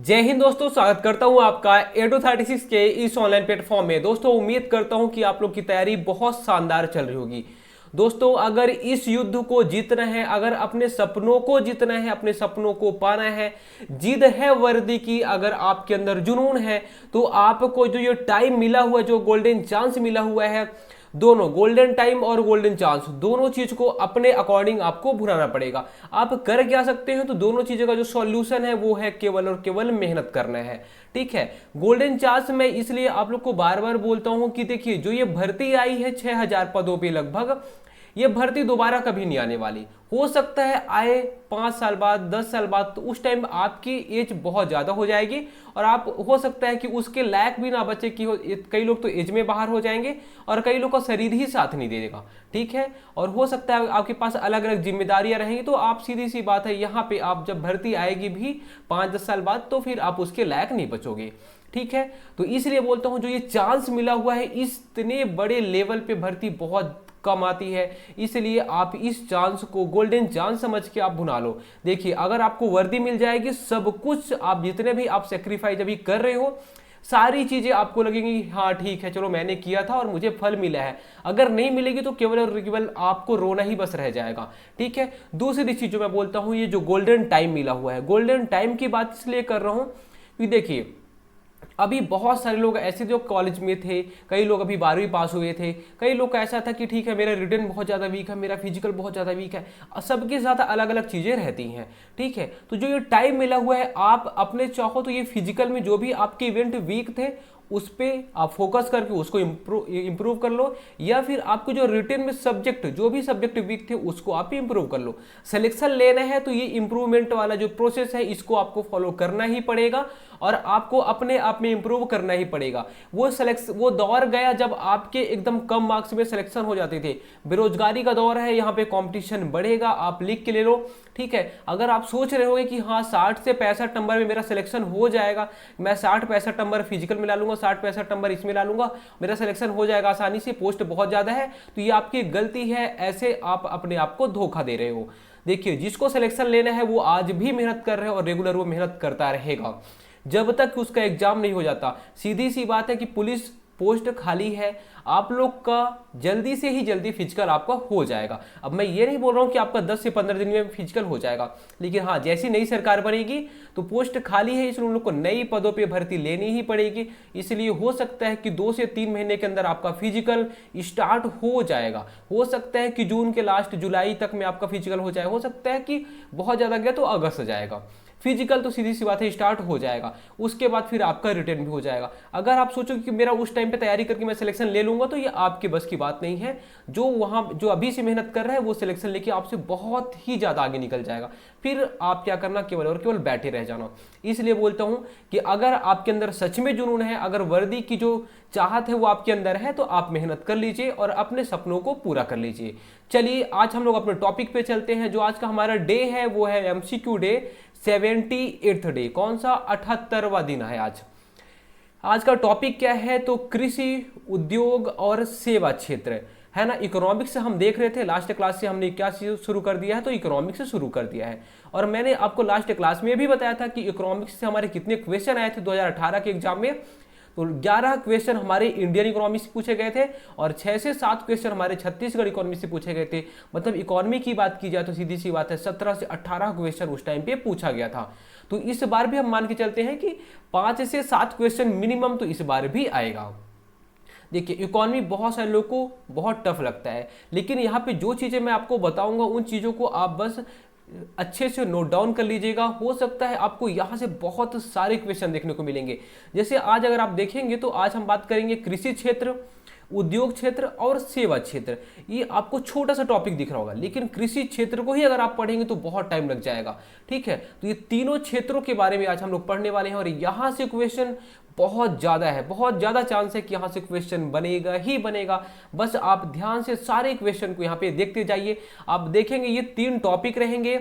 जय हिंद दोस्तों, स्वागत करता हूं आपका A236 के इस ऑनलाइन प्लेटफॉर्म में। दोस्तों उम्मीद करता हूं कि आप लोग की तैयारी बहुत शानदार चल रही होगी। दोस्तों अगर इस युद्ध को जीतना है, अगर अपने सपनों को जीतना है, अपने सपनों को पाना है, जिद है वर्दी की, अगर आपके अंदर जुनून है, तो आपको जो ये टाइम मिला हुआ है, जो गोल्डन चांस मिला हुआ है, दोनों गोल्डन टाइम और गोल्डन चांस दोनों चीज को अपने अकॉर्डिंग आपको भुनाना पड़ेगा। आप कर क्या सकते हैं, तो दोनों चीजों का जो सॉल्यूशन है वो है केवल और केवल मेहनत करना है। ठीक है, गोल्डन चांस मैं इसलिए आप लोग को बार बार बोलता हूं कि देखिए जो ये भर्ती आई है 6000 पदों पे लगभग, ये भर्ती दोबारा कभी नहीं आने वाली। हो सकता है आए 5 साल बाद, 10 साल बाद, तो उस टाइम आपकी एज बहुत ज़्यादा हो जाएगी और आप हो सकता है कि उसके लायक भी ना बचे कि कई लोग तो एज में बाहर हो जाएंगे और कई लोग का शरीर ही साथ नहीं देगा। ठीक है, और हो सकता है आपके पास अलग अलग जिम्मेदारियां रहेंगी, तो आप सीधी सी बात है यहाँ पे आप जब भर्ती आएगी भी 5-10 साल बाद, तो फिर आप उसके लायक नहीं बचोगे। ठीक है, तो इसलिए बोलता हूँ जो ये चांस मिला हुआ है, इतने बड़े लेवल पे भर्ती बहुत कम आती है, इसलिए आप इस चांस को गोल्डन चांस समझ के आप भुना लो। देखिए अगर आपको वर्दी मिल जाएगी, सब कुछ आप जितने भी आप सेक्रीफाइस अभी कर रहे हो, सारी चीजें आपको लगेंगी हाँ ठीक है, चलो मैंने किया था और मुझे फल मिला है। अगर नहीं मिलेगी तो केवल और केवल आपको रोना ही बस रह जाएगा। ठीक है, दूसरी चीज जो मैं बोलता हूं, ये जो गोल्डन टाइम मिला हुआ है, गोल्डन टाइम की बात इसलिए कर रहा हूं कि देखिए अभी बहुत सारे लोग ऐसे जो कॉलेज में थे, कई लोग अभी 12वीं पास हुए थे, कई लोग का ऐसा था कि ठीक है मेरा रिटन बहुत ज़्यादा वीक है, मेरा फिजिकल बहुत ज़्यादा वीक है, सबके साथ अलग अलग चीज़ें रहती हैं। ठीक है, तो जो ये टाइम मिला हुआ है, आप अपने चाहो तो ये फिजिकल में जो भी आपके इवेंट वीक थे उस पर आप फोकस करके उसको इम्प्रूव कर लो, या फिर आपको जो रिटन में सब्जेक्ट जो भी सब्जेक्ट वीक थे उसको आप इम्प्रूव कर लो। सिलेक्शन लेना है तो ये इम्प्रूवमेंट वाला जो प्रोसेस है इसको आपको फॉलो करना ही पड़ेगा और आपको अपने आप में इंप्रूव करना ही पड़ेगा। वो दौर गया जब आपके एकदम कम मार्क्स में सिलेक्शन हो जाते थे। बेरोजगारी का दौर है, यहाँ पे कंपटीशन बढ़ेगा, आप लिख के ले लो। ठीक है, अगर आप सोच रहे होगे कि हाँ 60 से 65 नंबर में मेरा सिलेक्शन हो जाएगा, मैं 60-65 नंबर फिजिकल में ला लूंगा, 60-65 नंबर इसमें ला लूंगा, मेरा सिलेक्शन हो जाएगा आसानी से, पोस्ट बहुत ज्यादा है, तो ये आपकी गलती है। ऐसे आप अपने आप को धोखा दे रहे हो। देखिए जिसको सिलेक्शन लेना है वो आज भी मेहनत कर रहे हैं और रेगुलर वो मेहनत करता रहेगा जब तक उसका एग्जाम नहीं हो जाता। सीधी सी बात है कि पुलिस पोस्ट खाली है, आप लोग का जल्दी से ही जल्दी फिजिकल आपका हो जाएगा। अब मैं ये नहीं बोल रहा हूँ कि आपका 10 से 15 दिन में फिजिकल हो जाएगा, लेकिन हाँ जैसी नई सरकार बनेगी तो पोस्ट खाली है, इसलिए उन लोग को नई पदों पे भर्ती लेनी ही पड़ेगी। इसलिए हो सकता है कि 2 से 3 महीने के अंदर आपका फिजिकल स्टार्ट हो जाएगा। हो सकता है कि जून के लास्ट, जुलाई तक में आपका फिजिकल हो जाए, हो सकता है कि बहुत ज़्यादा गया तो अगस्त जाएगा। फिजिकल तो सीधी सी बात है स्टार्ट हो जाएगा, उसके बाद फिर आपका रिटर्न भी हो जाएगा। अगर आप सोचो कि मेरा उस टाइम पे तैयारी करके मैं सिलेक्शन ले लूंगा, तो ये आपके बस की बात नहीं है। जो अभी से मेहनत कर रहा है वो सिलेक्शन लेके आपसे बहुत ही ज्यादा आगे निकल जाएगा। फिर आप क्या करना, केवल और केवल बैठे रह जाना। इसलिए बोलता हूं कि अगर आपके अंदर सच में जुनून है, अगर वर्दी की जो चाहत है वो आपके अंदर है, तो आप मेहनत कर लीजिए और अपने सपनों को पूरा कर लीजिए। चलिए आज हम लोग अपने टॉपिक पे चलते हैं। जो आज का हमारा डे है वो है MCQ डे, 78th डे। कौन सा? 78वां दिन है आज। आज का टॉपिक क्या है, तो कृषि, उद्योग और सेवा क्षेत्र है ना। इकोनॉमिक्स से हम देख रहे थे, लास्ट क्लास से हमने क्या शुरू कर दिया है, तो इकोनॉमिक्स से शुरू कर दिया है। और मैंने आपको लास्ट क्लास में भी बताया था कि इकोनॉमिक्स से हमारे कितने क्वेश्चन आए थे 2018 के एग्जाम में। तो 11 क्वेश्चन हमारे इंडियन इकोनॉमी से पूछे गए थे और 6 से 7 क्वेश्चन हमारे छत्तीसगढ़ इकोनॉमी से पूछे गए थे। मतलब इकोनॉमी की बात की जाए तो सीधी सी बात है 17 से 18 क्वेश्चन उस टाइम पे पूछा गया था। तो इस बार भी हम मान के चलते हैं कि 5 से 7 क्वेश्चन मिनिमम तो इस बार भी आएगा। देखिए इकोनॉमी बहुत सारे लोगों को बहुत टफ लगता है, लेकिन यहाँ पे जो चीज़ें मैं आपको बताऊंगा उन चीज़ों को आप बस अच्छे से नोट डाउन कर लीजिएगा। हो सकता है आपको यहाँ से बहुत सारे क्वेश्चन देखने को मिलेंगे। जैसे आज अगर आप देखेंगे तो आज हम बात करेंगे कृषि क्षेत्र, उद्योग क्षेत्र और सेवा क्षेत्र। ये आपको छोटा सा टॉपिक दिख रहा होगा, लेकिन कृषि क्षेत्र को ही अगर आप पढ़ेंगे तो बहुत टाइम लग जाएगा। ठीक है, तो ये तीनों क्षेत्रों के बारे में आज हम लोग पढ़ने वाले हैं और यहाँ से क्वेश्चन बहुत ज़्यादा है, बहुत ज़्यादा चांस है कि यहाँ से क्वेश्चन बनेगा ही बनेगा। बस आप ध्यान से सारे क्वेश्चन को यहाँ पे देखते जाइए। आप देखेंगे ये 3 टॉपिक रहेंगे।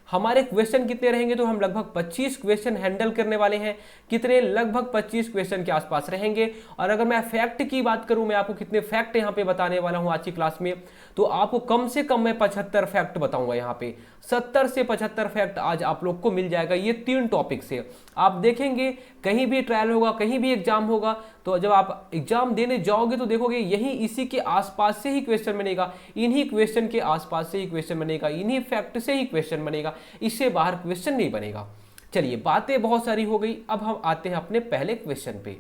हमारे क्वेश्चन कितने रहेंगे, तो हम लगभग 25 क्वेश्चन हैंडल करने वाले हैं। कितने? लगभग 25 क्वेश्चन के आसपास रहेंगे। और अगर मैं फैक्ट की बात करूं, मैं आपको कितने फैक्ट यहाँ पे बताने वाला हूं आज की क्लास में, तो आपको कम से कम मैं 75 फैक्ट बताऊंगा यहाँ पे। 70 से 75 फैक्ट आज आप लोग को मिल जाएगा ये 3 टॉपिक से। आप देखेंगे कहीं भी ट्रायल होगा, कहीं भी एग्जाम होगा, तो जब आप एग्जाम देने जाओगे तो देखोगे यही इसी के आसपास से ही क्वेश्चन बनेगा, इन्हीं क्वेश्चन के आसपास से ही क्वेश्चन बनेगा, इन्हीं फैक्ट से ही क्वेश्चन बनेगा, इससे बाहर क्वेश्चन नहीं बनेगा। चलिए, बातें बहुत सारी हो गई, अब हम आते हैं अपने पहले क्वेश्चन पे।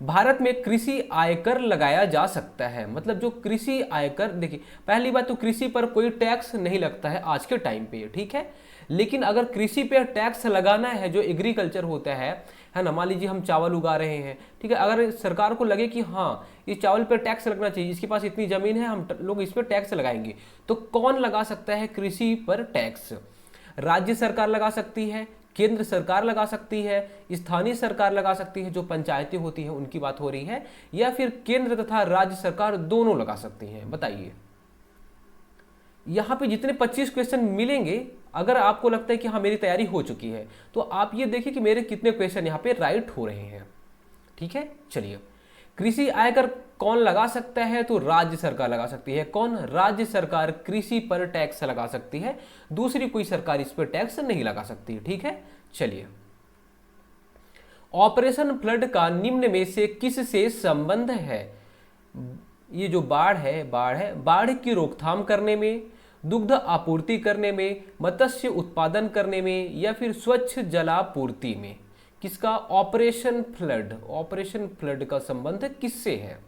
भारत में कृषि आयकर लगाया जा सकता है, मतलब जो कृषि आयकर, देखिए पहली बात तो कृषि पर कोई टैक्स नहीं लगता है आज के टाइम पे, ठीक है। लेकिन अगर कृषि पे टैक्स लगाना है, जो एग्रीकल्चर होता है ना, मान लीजिए हम चावल उगा रहे हैं, ठीक है, अगर सरकार को लगे कि हाँ इस चावल पर टैक्स लगना चाहिए, इसके पास इतनी जमीन है, हम लोग इस पर टैक्स लगाएंगे, तो कौन लगा सकता है कृषि पर टैक्स? राज्य सरकार लगा सकती है, केंद्र सरकार लगा सकती है, स्थानीय सरकार लगा सकती है, जो पंचायतें होती हैं उनकी बात हो रही है, या फिर केंद्र तथा राज्य सरकार दोनों लगा सकती हैं? बताइए। यहां पे जितने 25 क्वेश्चन मिलेंगे, अगर आपको लगता है कि हाँ मेरी तैयारी हो चुकी है, तो आप ये देखिए कि मेरे कितने क्वेश्चन यहाँ पे राइट हो रहे हैं, ठीक है। चलिए, कृषि आयकर कौन लगा सकता है? तो राज्य सरकार लगा सकती है। कौन? राज्य सरकार कृषि पर टैक्स लगा सकती है, दूसरी कोई सरकार इस पर टैक्स नहीं लगा सकती, ठीक है। चलिए, ऑपरेशन फ्लड का निम्न में से किस से संबंध है? ये जो बाढ़ है, बाढ़ की रोकथाम करने में, दुग्ध आपूर्ति करने में, मत्स्य उत्पादन करने में, या फिर स्वच्छ जलापूर्ति में? किसका ऑपरेशन फ्लड का संबंध किससे है?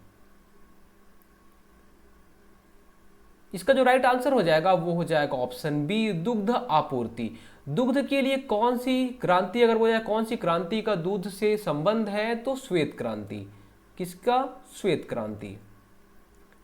इसका जो राइट आंसर हो जाएगा वो हो जाएगा ऑप्शन बी, दुग्ध आपूर्ति। दुग्ध के लिए कौन सी क्रांति, अगर बोला जाए कौन सी क्रांति का दूध से संबंध है, तो श्वेत क्रांति। किसका? श्वेत क्रांति,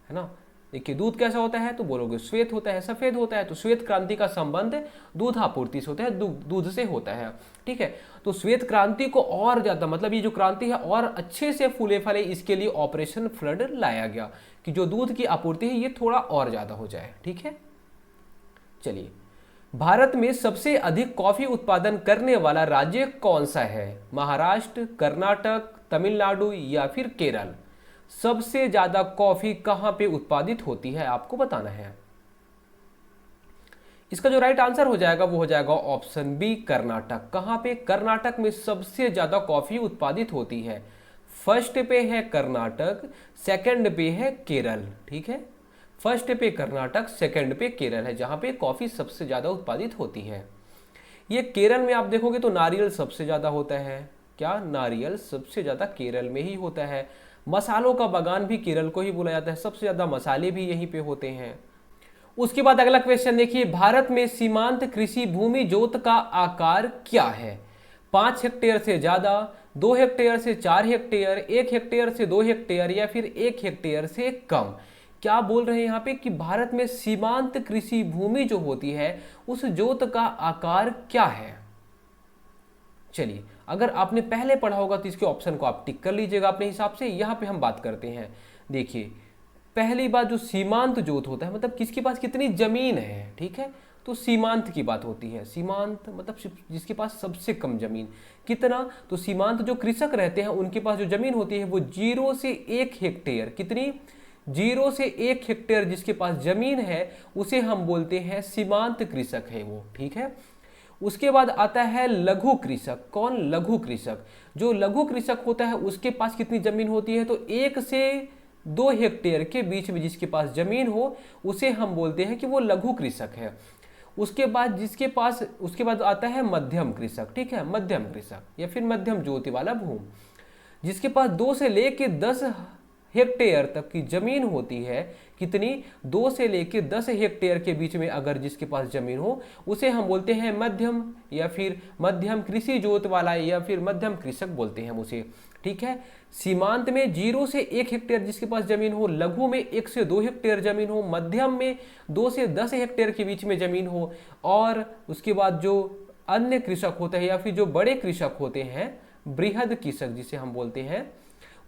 है ना। देखिए दूध कैसा होता है, तो बोलोगे श्वेत होता है, सफेद होता है, तो श्वेत क्रांति का संबंध दूध आपूर्ति से होता है, दूध से होता है, ठीक है। तो श्वेत क्रांति को और ज्यादा, मतलब ये जो क्रांति है और अच्छे से फूले फले, इसके लिए ऑपरेशन फ्लड लाया गया कि जो दूध की आपूर्ति है ये थोड़ा और ज्यादा हो जाए, ठीक है। चलिए, भारत में सबसे अधिक कॉफी उत्पादन करने वाला राज्य कौन सा है? महाराष्ट्र, कर्नाटक, तमिलनाडु या फिर केरल? सबसे ज्यादा कॉफी कहां पे उत्पादित होती है, आपको बताना है। इसका जो राइट आंसर हो जाएगा वो हो जाएगा ऑप्शन बी, कर्नाटक। कहां पे? कर्नाटक में सबसे ज्यादा कॉफी उत्पादित होती है। फर्स्ट पे है कर्नाटक, सेकंड पे है केरल, ठीक है। फर्स्ट पे कर्नाटक, सेकंड पे केरल है, जहां पे कॉफी सबसे ज्यादा उत्पादित होती है। ये केरल में आप देखोगे तो नारियल सबसे ज्यादा होता है। क्या? नारियल सबसे ज्यादा केरल में ही होता है। मसालों का बागान भी केरल को ही बोला जाता है, सबसे ज्यादा मसाले भी यहीं पे होते हैं। उसके बाद अगला क्वेश्चन देखिए, भारत में सीमांत कृषि भूमि जोत का आकार क्या है? 5 हेक्टेयर से ज्यादा, 2 हेक्टेयर से 4 हेक्टेयर, 1 हेक्टेयर से 2 हेक्टेयर, या फिर 1 हेक्टेयर से कम? क्या बोल रहे हैं यहाँ पे कि भारत में सीमांत कृषि भूमि जो होती है उस जोत का आकार क्या है? चलिए, अगर आपने पहले पढ़ा होगा तो इसके ऑप्शन को आप टिक कर लीजिएगा अपने हिसाब से। यहाँ पे हम बात करते हैं, देखिए पहली बात जो सीमांत जोत होता है, मतलब किसके पास कितनी जमीन है, ठीक है, तो सीमांत की बात होती है। सीमांत मतलब जिसके पास सबसे कम जमीन, कितना? तो सीमांत जो कृषक रहते हैं उनके पास जो जमीन होती है वो 0 से 1 हेक्टेयर, कितनी? 0 से 1 हेक्टेयर जिसके पास जमीन है उसे हम बोलते हैं सीमांत कृषक है वो, ठीक है। उसके बाद आता है लघु कृषक। कौन? लघु कृषक। जो लघु कृषक होता है उसके पास कितनी जमीन होती है? तो 1 से 2 हेक्टेयर के बीच में जिसके पास जमीन हो उसे हम बोलते हैं कि वो लघु कृषक है। उसके बाद आता है मध्यम कृषक, ठीक है, मध्यम कृषक या फिर मध्यम ज्योति वाला भूमि, जिसके पास 2 से लेके 10 हेक्टेयर तक की जमीन होती है। कितनी? 2 से लेके 10 हेक्टेयर के बीच में अगर जिसके पास जमीन हो उसे हम बोलते हैं मध्यम, या फिर मध्यम कृषि जोत वाला, या फिर मध्यम कृषक बोलते हैं हम उसे, ठीक है। सीमांत में 0 से 1 हेक्टेयर जिसके पास जमीन हो, लघु में 1 से 2 हेक्टेयर जमीन हो, मध्यम में 2 से 10 हेक्टेयर के बीच में जमीन हो, और उसके बाद जो अन्य कृषक होते हैं या फिर जो बड़े कृषक होते हैं, बृहद कृषक जिसे हम बोलते हैं,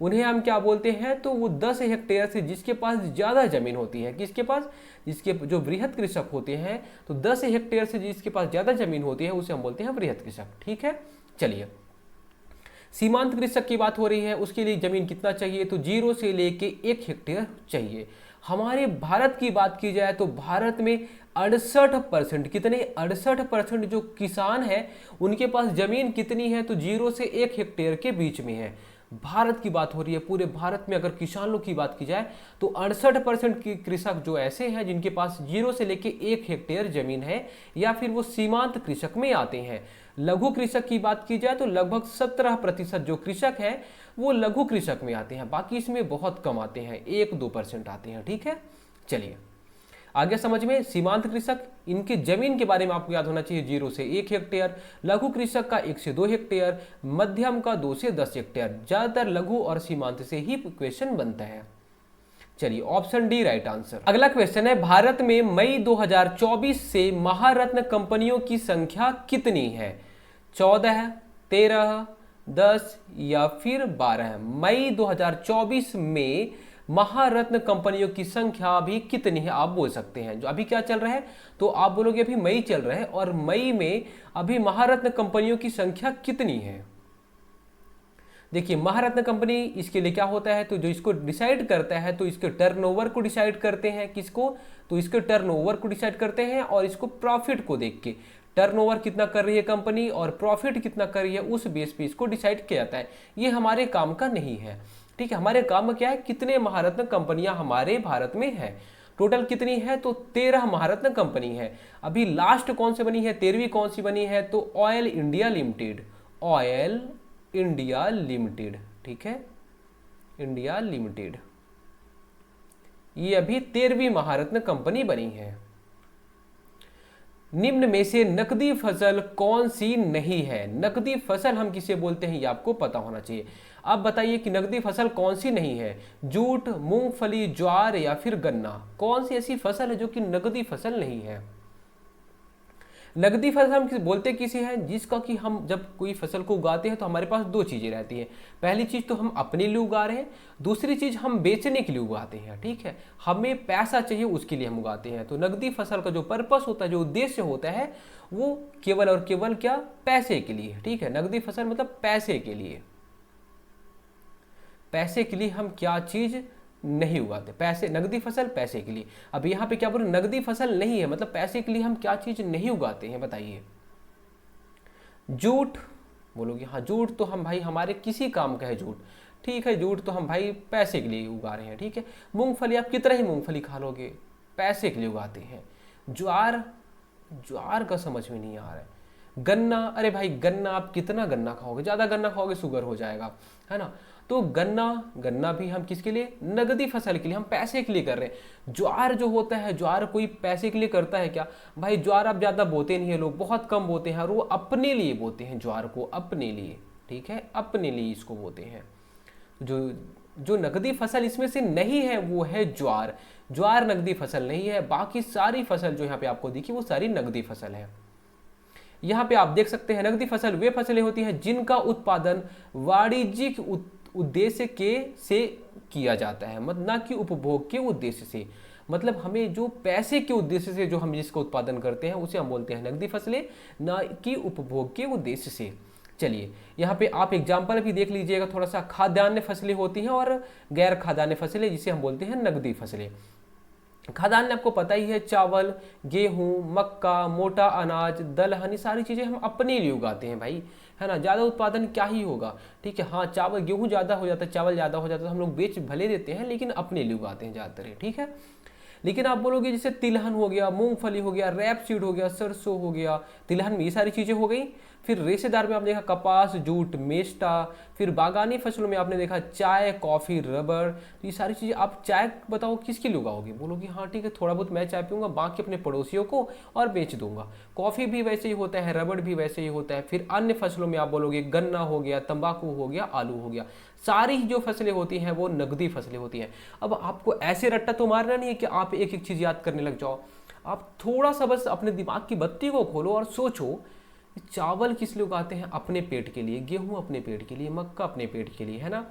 उन्हें हम क्या बोलते हैं? तो वो 10 हेक्टेयर से जिसके पास ज्यादा जमीन होती है, किसके पास? जिसके जो बृहद कृषक होते हैं, तो 10 हेक्टेयर से जिसके पास ज्यादा जमीन होती है उसे हम बोलते हैं बृहद कृषक, ठीक है। चलिए, सीमांत कृषक की बात हो रही है, उसके लिए जमीन कितना चाहिए? तो 0 से लेके 1 हेक्टेयर चाहिए। हमारे भारत की बात की जाए तो भारत में 68%, कितने 68% जो किसान है उनके पास जमीन कितनी है, तो 0 से 1 हेक्टेयर के बीच में है। भारत की बात हो रही है, पूरे भारत में अगर किसानों की बात की जाए तो 68% की कृषक जो ऐसे हैं जिनके पास 0 से लेके 1 हेक्टेयर जमीन है या फिर वो सीमांत कृषक में आते हैं। लघु कृषक की बात की जाए तो लगभग 17% जो कृषक है वो लघु कृषक में आते हैं, बाकी इसमें बहुत कम आते हैं, 1-2% आते हैं। ठीक है, चलिए आगे समझ में। सीमांत कृषक, इनके जमीन के बारे में आपको याद होना चाहिए, 0 से 1 हेक्टेयर, लघु कृषक का 1 से 2 हेक्टेयर, मध्यम का 2 से 10 हेक्टेयर। ज्यादातर लघु और सीमांत से ही क्वेश्चन बनता है। चलिए ऑप्शन डी राइट आंसर। अगला क्वेश्चन है, भारत में मई 2024 से महारत्न कंपनियों की संख्या कितनी है? 14, 13, 10 या फिर 12? मई 2024 में महारत्न कंपनियों की संख्या अभी कितनी है आप बोल सकते हैं। जो अभी क्या चल रहा है, तो आप बोलोगे अभी मई चल रहा है और मई में अभी महारत्न कंपनियों की संख्या कितनी है। देखिए महारत्न कंपनी, इसके लिए क्या होता है, तो जो इसको डिसाइड करता है तो इसके टर्नओवर को डिसाइड करते हैं। किसको? तो इसके टर्नओवर को डिसाइड करते हैं और इसको प्रॉफिट को देख के, टर्नओवर कितना कर रही है कंपनी और प्रॉफिट कितना कर रही है, उस बेस पे इसको डिसाइड किया जाता है। ये हमारे काम का नहीं है। ठीक है, हमारे काम में क्या है, कितने महारत्न कंपनियां हमारे भारत में है। टोटल कितनी है, तो 13 महारत्न कंपनी है। अभी लास्ट कौन सी बनी है, 13वीं कौन सी बनी है, तो oil India limited, oil India limited. ठीक है, इंडिया लिमिटेड, ये अभी 13वीं महारत्न कंपनी बनी है। निम्न में से नकदी फसल कौन सी नहीं है? नकदी फसल हम किसे बोलते हैं ये आपको पता होना चाहिए। अब बताइए कि नकदी फसल कौन सी नहीं है? जूट, मूंगफली, ज्वार या फिर गन्ना? कौन सी ऐसी फसल है जो कि नकदी फसल नहीं है? नकदी फसल हम बोलते किसे हैं, जिसका कि हम जब कोई फसल को उगाते हैं तो हमारे पास दो चीजें रहती हैं। पहली चीज तो हम अपने लिए उगा रहे हैं, दूसरी चीज हम बेचने के लिए उगाते हैं। ठीक है, हमें पैसा चाहिए उसके लिए हम उगाते हैं। तो नकदी फसल का जो पर्पस होता है, जो उद्देश्य होता है, वो केवल और केवल क्या, पैसे के लिए। ठीक है, नकदी फसल मतलब पैसे के लिए। पैसे के लिए हम क्या चीज नहीं उगाते, पैसे, नकदी फसल पैसे के लिए। अब यहां पे क्या बोल, नकदी फसल नहीं है मतलब पैसे के लिए हम क्या चीज नहीं उगाते हैं, बताइए। जूट बोलोगे, हाँ जूट तो हम भाई हमारे किसी काम का है जूट। ठीक है, जूट तो हम भाई पैसे के लिए उगा रहे हैं। ठीक है, मूंगफली आप कितना ही मूंगफली खा लोगे, पैसे के लिए उगाते हैं। ज्वार, ज्वार का समझ में नहीं आ रहा है। गन्ना, अरे भाई गन्ना आप कितना गन्ना खाओगे, ज्यादा गन्ना खाओगे शुगर हो जाएगा, है ना। तो गन्ना, गन्ना भी हम किसके लिए, नगदी फसल के लिए, हम पैसे के लिए कर रहे हैं। ज्वार जो होता है, ज्वार कोई पैसे के लिए करता है क्या भाई? ज्वार आप ज्यादा बोते नहीं है, लोग बहुत कम बोते हैं और वो अपने लिए बोते हैं ज्वार को, अपने लिए। ठीक है, अपने लिए इसको बोते हैं। जो नगदी फसल इसमें से नहीं है वो है ज्वार। ज्वार नगदी फसल नहीं है, बाकी सारी फसल जो यहाँ पे आपको दिखी वो सारी नगदी फसल है। यहाँ पे आप देख सकते हैं नगदी फसल वे फसलें होती हैं जिनका उत्पादन वाणिज्यिक उद्देश्य के से किया जाता है, मतलब ना कि उपभोग के उद्देश्य से। मतलब हमें जो पैसे के उद्देश्य से जो हम जिसका उत्पादन करते हैं उसे हम बोलते हैं नगदी फसलें, ना कि उपभोग के उद्देश्य से। चलिए यहाँ पे आप एग्जाम्पल भी देख लीजिएगा थोड़ा सा। खाद्यान्न फसलें होती हैं और गैर खाद्यान्न फसलें, जिसे हम बोलते हैं नगदी फसलें। खाद्यान्न आपको पता ही है, चावल, गेहूं, मक्का, मोटा अनाज, दलहन, ये सारी चीजें हम अपने लिए उगाते हैं भाई, है ना। ज्यादा उत्पादन क्या ही होगा। ठीक है, हाँ चावल, गेहूं ज्यादा हो जाता है, चावल ज्यादा हो जाता है तो हम लोग बेच भले देते हैं लेकिन अपने लिए उगाते हैं ज्यादातर। ठीक है, लेकिन आप बोलोगे जैसे तिलहन हो गया, मूंगफली हो गया, रैपसीड हो गया, सरसों हो गया, तिलहन में ये सारी चीजें हो गई। फिर रेशेदार में आपने देखा कपास, जूट, मेस्टा। फिर बागानी फसलों में आपने देखा चाय, कॉफी, रबर। तो ये सारी चीजें, आप चाय बताओ किसके लिए उगाओगे? बोलोगे हाँ ठीक है, थोड़ा बहुत मैं चाय पीऊंगा, बाकी अपने पड़ोसियों को और बेच दूंगा। कॉफी भी वैसे ही होता है, रबर भी वैसे ही होता है। फिर अन्य फसलों में आप बोलोगे गन्ना हो गया, तंबाकू हो गया, आलू हो गया। सारी जो फसलें होती हैं वो नगदी फसलें होती हैं। अब आपको ऐसे रट्टा तो मारना नहीं है कि आप एक एक चीज याद करने लग जाओ। आप थोड़ा सा बस अपने दिमाग की बत्ती को खोलो और सोचो, चावल किस लिए उगाते हैं? अपने पेट के लिए। गेहूं अपने पेट के लिए, मक्का अपने पेट के लिए, है ना।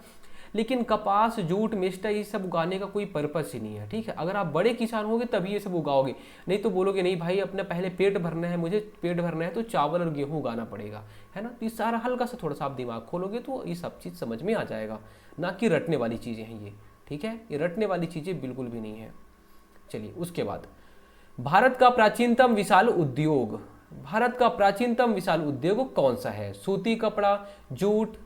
लेकिन कपास, जूट, मेस्टा ये सब उगाने का कोई पर्पस ही नहीं है। ठीक है, अगर आप बड़े किसान होगे तभी ये सब उगाओगे, नहीं तो बोलोगे नहीं भाई अपना पहले पेट भरना है, मुझे पेट भरना है तो चावल और गेहूं उगाना पड़ेगा, है ना। तो ये सारा हल्का सा थोड़ा सा आप दिमाग खोलोगे तो ये सब चीज़ समझ में आ जाएगा, ना कि रटने वाली चीज़ें हैं ये। ठीक है, ये रटने वाली चीज़ें बिल्कुल भी नहीं है। चलिए उसके बाद भारत का प्राचीनतम विशाल उद्योग, भारत का प्राचीनतम विशाल उद्योग कौन सा है? सूती कपड़ा, जूट,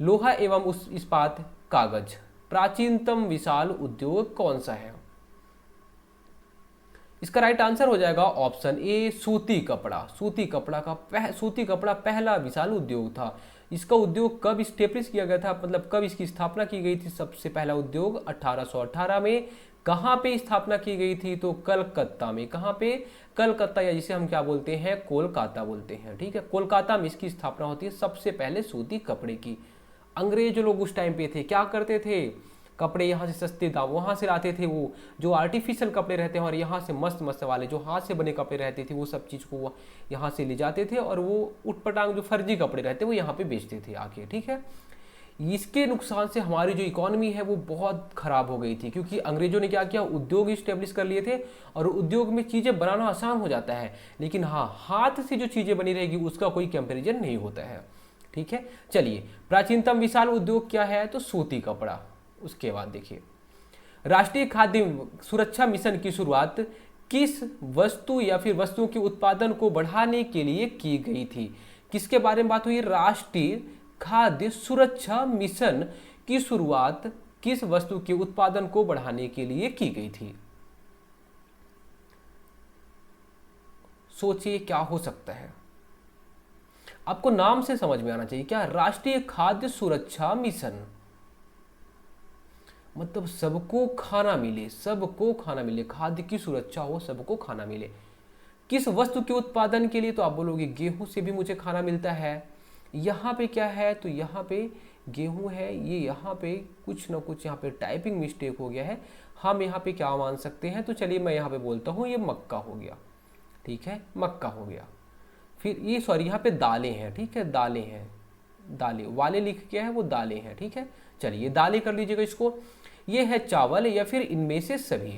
लोहा एवं उस इस्पात, कागज। प्राचीनतम विशाल उद्योग कौन सा है? इसका राइट आंसर हो जाएगा ऑप्शन ए, सूती कपड़ा। सूती कपड़ा पहला विशाल उद्योग था। इसका उद्योग कब स्टेब्लिश किया गया था, मतलब कब इसकी स्थापना की गई थी? सबसे पहला उद्योग 1818 में। कहाँ पे स्थापना की गई थी? तो कलकत्ता में। कहाँ पे? कलकत्ता, या जिसे हम क्या बोलते हैं, कोलकाता बोलते हैं। ठीक है, कोलकाता में इसकी स्थापना होती है सबसे पहले सूती कपड़े की। अंग्रेज लोग उस टाइम पे थे, क्या करते थे, कपड़े यहाँ से सस्ते दाम वहाँ से लाते थे, वो जो आर्टिफिशियल कपड़े रहते हैं, और यहाँ से मस्त मस्त वाले जो हाथ से बने कपड़े रहते थे वो सब चीज़ को वो यहाँ से ले जाते थे, और वो उटपटांग जो फर्जी कपड़े रहते वो यहाँ पे बेचते थे आके। ठीक है, इसके नुकसान से हमारी जो इकोनॉमी है वो बहुत खराब हो गई थी, क्योंकि अंग्रेजों ने क्या किया, उद्योग इस्टेब्लिश कर लिए थे, और उद्योग में चीज़ें बनाना आसान हो जाता है, लेकिन हाँ, हाथ से जो चीज़ें बनी रहेगी उसका कोई कंपेरिजन नहीं होता है। ठीक है, चलिए, प्राचीनतम विशाल उद्योग क्या है? तो सूती कपड़ा। उसके बाद देखिए, राष्ट्रीय खाद्य सुरक्षा मिशन की शुरुआत किस वस्तु या फिर वस्तुओं के उत्पादन को बढ़ाने के लिए की गई थी? किसके बारे में बात हुई? राष्ट्रीय खाद्य सुरक्षा मिशन की शुरुआत किस वस्तु के उत्पादन को बढ़ाने के लिए की गई थी? सोचिए क्या हो सकता है, आपको नाम से समझ में आना चाहिए। क्या? राष्ट्रीय खाद्य सुरक्षा मिशन, मतलब सबको खाना मिले, सबको खाना मिले, खाद्य की सुरक्षा हो, सबको खाना मिले। किस वस्तु के उत्पादन के लिए? तो आप बोलोगे गेहूं से भी मुझे खाना मिलता है। यहाँ पे क्या है? तो यहाँ पे गेहूं है, ये यहाँ पे कुछ ना कुछ यहाँ पे टाइपिंग मिस्टेक हो गया है। हम यहाँ पे क्या मान सकते हैं? तो चलिए मैं यहाँ पे बोलता हूँ ये मक्का हो गया। ठीक है, मक्का हो गया। फिर ये सॉरी, यहाँ पे दालें हैं। ठीक है, दालें हैं, दालें वाले लिख के है वो दालें हैं। ठीक है, चलिए दालें कर लीजिएगा इसको। ये है चावल, या फिर इनमें से सभी।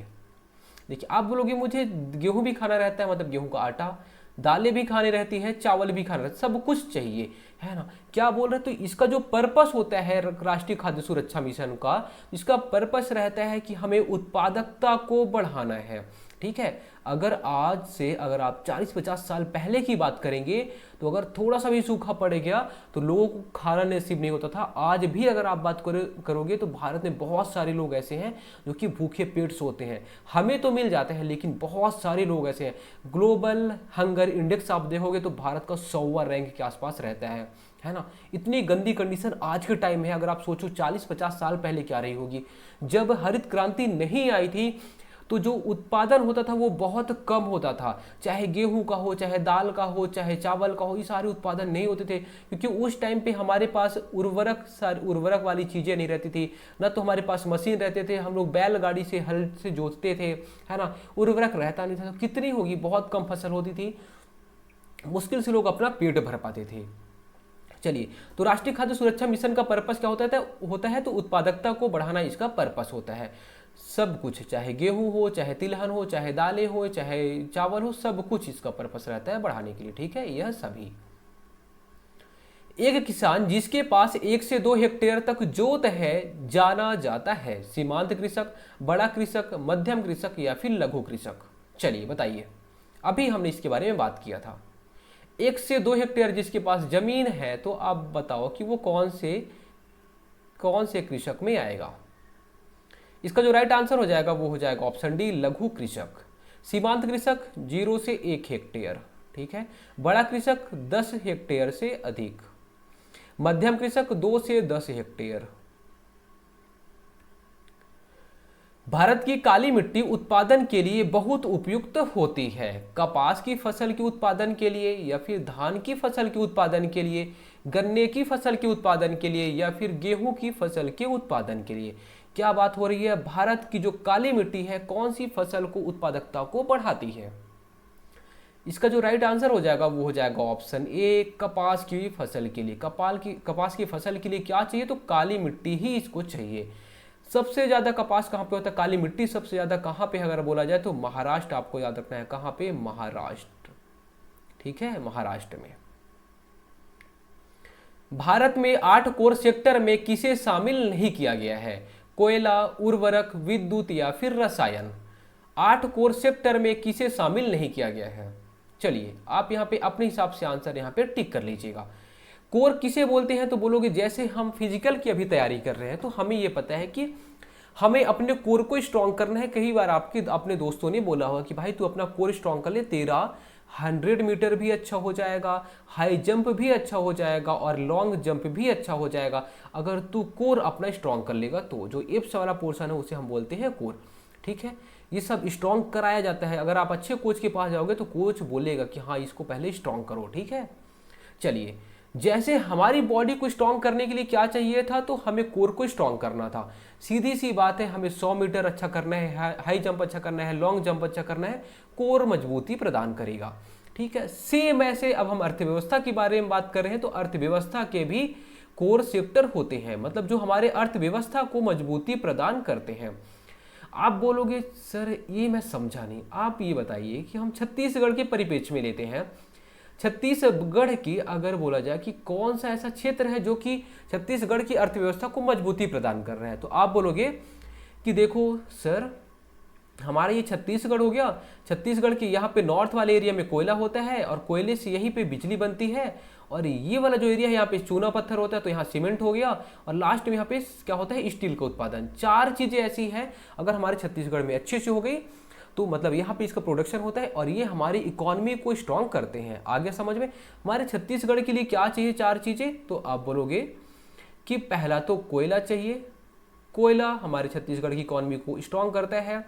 देखिए, आप बोलोगे मुझे गेहूं भी खाना रहता है, मतलब गेहूं का आटा, दालें भी खानी रहती है, चावल भी खाना रहता है, सब कुछ चाहिए, है ना? क्या बोल रहे हैं? तो इसका जो पर्पस होता है राष्ट्रीय खाद्य सुरक्षा मिशन का, इसका पर्पस रहता है कि हमें उत्पादकता को बढ़ाना है। ठीक है, अगर आज से अगर आप 40-50 साल पहले की बात करेंगे, तो अगर थोड़ा सा भी सूखा पड़ गया तो लोगों को खाना नसीब नहीं होता था। आज भी अगर आप बात करोगे तो भारत में बहुत सारे लोग ऐसे हैं जो कि भूखे पेट सोते हैं। हमें तो मिल जाते हैं, लेकिन बहुत सारे लोग ऐसे हैं। ग्लोबल हंगर इंडेक्स आप देखोगे तो भारत का 100वां रैंक के आसपास रहता है ना? इतनी गंदी कंडीशन आज के टाइम है। अगर आप सोचो 40-50 साल पहले क्या रही होगी, जब हरित क्रांति नहीं आई थी तो जो उत्पादन होता था वो बहुत कम होता था। चाहे गेहूं का हो, चाहे दाल का हो, चाहे चावल का हो, ये सारे उत्पादन नहीं होते थे, क्योंकि उस टाइम पे हमारे पास उर्वरक वाली चीज़ें नहीं रहती थी, ना तो हमारे पास मशीन रहते थे। हम लोग बैलगाड़ी से हल से जोतते थे, है ना? उर्वरक रहता नहीं था, तो कितनी होगी, बहुत कम फसल होती थी, मुश्किल से लोग अपना पेट भर पाते थे। चलिए, तो राष्ट्रीय खाद्य सुरक्षा मिशन का पर्पस क्या होता है? तो उत्पादकता को बढ़ाना इसका पर्पस होता है। सब कुछ, चाहे गेहूं हो, चाहे तिलहन हो, चाहे दालें हो, चाहे चावल हो, सब कुछ इसका पर्पस रहता है बढ़ाने के लिए। ठीक है, यह सभी। एक किसान जिसके पास 1 से 2 हेक्टेयर तक जोत है जाना जाता है? सीमांत कृषक, बड़ा कृषक, मध्यम कृषक, या फिर लघु कृषक? चलिए बताइए, अभी हमने इसके बारे में बात किया था। 1 से 2 हेक्टेयर जिसके पास जमीन है, तो आप बताओ कि वो कौन से कृषक में आएगा? इसका जो राइट आंसर हो जाएगा वो हो जाएगा ऑप्शन डी, लघु कृषक। सीमांत कृषक 0 से 1 हेक्टेयर। ठीक है, बड़ा कृषक 10 हेक्टेयर से अधिक, मध्यम कृषक 2 से 10 हेक्टेयर। भारत की काली मिट्टी उत्पादन के लिए बहुत उपयुक्त होती है। कपास की फसल के उत्पादन के लिए, या फिर धान की फसल के उत्पादन के लिए, गन्ने की फसल के उत्पादन के लिए, या फिर गेहूं की फसल के उत्पादन के लिए? क्या बात हो रही है? भारत की जो काली मिट्टी है कौन सी फसल को उत्पादकता को बढ़ाती है? इसका जो राइट आंसर हो जाएगा वो हो जाएगा ऑप्शन ए, कपास की फसल के लिए। कपास की फसल के लिए क्या चाहिए? तो काली मिट्टी ही इसको चाहिए। सबसे ज्यादा कपास कहाँ पे होता है? काली मिट्टी सबसे ज्यादा कहाँ पे अगर बोला जाए तो महाराष्ट्र, आपको याद रखना है। कहाँ पे? महाराष्ट्र। ठीक है, महाराष्ट्र में। भारत में 8 कोर सेक्टर में किसे शामिल नहीं किया गया है? कोयला, उर्वरक, विद्युत, या फिर रसायन? 8 कोर सेक्टर में किसे शामिल नहीं किया गया है? चलिए आप यहाँ पे अपने हिसाब से आंसर यहाँ पे टिक कर लीजिएगा। कोर किसे बोलते हैं? तो बोलोगे जैसे हम फिजिकल की अभी तैयारी कर रहे हैं तो हमें ये पता है कि हमें अपने कोर को स्ट्रॉन्ग करना है। कई बार आपके अपने दोस्तों ने बोला होगा कि भाई तू अपना कोर स्ट्रॉन्ग कर ले, तेरा 100 मीटर भी अच्छा हो जाएगा, हाई जंप भी अच्छा हो जाएगा और लॉन्ग जंप भी अच्छा हो जाएगा अगर तू कोर अपना स्ट्रॉन्ग कर लेगा। तो जो एप्स वाला पोर्शन है उसे हम बोलते हैं कोर। ठीक है, ये सब स्ट्रॉन्ग कराया जाता है। अगर आप अच्छे कोच के पास जाओगे तो कोच बोलेगा कि हाँ इसको पहले स्ट्रॉन्ग करो। ठीक है, चलिए जैसे हमारी बॉडी को स्ट्रॉन्ग करने के लिए क्या चाहिए था, तो हमें कोर को स्ट्रॉन्ग करना था। सीधी सी बात है, हमें 100 मीटर अच्छा करना है, हाई जंप अच्छा करना है, लॉन्ग जंप अच्छा करना है, कोर मजबूती प्रदान करेगा। ठीक है, सेम ऐसे अब हम अर्थव्यवस्था के बारे में बात कर रहे हैं तो अर्थव्यवस्था के भी कोर सेक्टर होते हैं, मतलब जो हमारे अर्थव्यवस्था को मजबूती प्रदान करते हैं। आप बोलोगे सर ये मैं समझा नहीं, आप ये बताइए कि हम छत्तीसगढ़ के परिप्रेक्ष्य में लेते हैं। छत्तीसगढ़ की अगर बोला जाए कि कौन सा ऐसा क्षेत्र है जो कि छत्तीसगढ़ की अर्थव्यवस्था को मजबूती प्रदान कर रहा है, तो आप बोलोगे कि देखो सर हमारा ये छत्तीसगढ़ हो गया। छत्तीसगढ़ के यहाँ पे नॉर्थ वाले एरिया में कोयला होता है और कोयले से यहीं पे बिजली बनती है, और ये वाला जो एरिया है यहाँ पे चूना पत्थर होता है तो यहाँ सीमेंट हो गया, और लास्ट में यहाँ पे क्या होता है स्टील का उत्पादन। 4 चीजें ऐसी हैं अगर हमारे छत्तीसगढ़ में अच्छे से हो गई तो मतलब यहाँ पे इसका प्रोडक्शन होता है और ये हमारी इकोनॉमी को स्ट्रॉन्ग करते हैं। आगे समझ में, हमारे छत्तीसगढ़ के लिए क्या चाहिए 4 चीजें, तो आप बोलोगे कि पहला तो कोयला चाहिए, कोयला हमारे छत्तीसगढ़ की इकोनॉमी को स्ट्रॉन्ग करता है।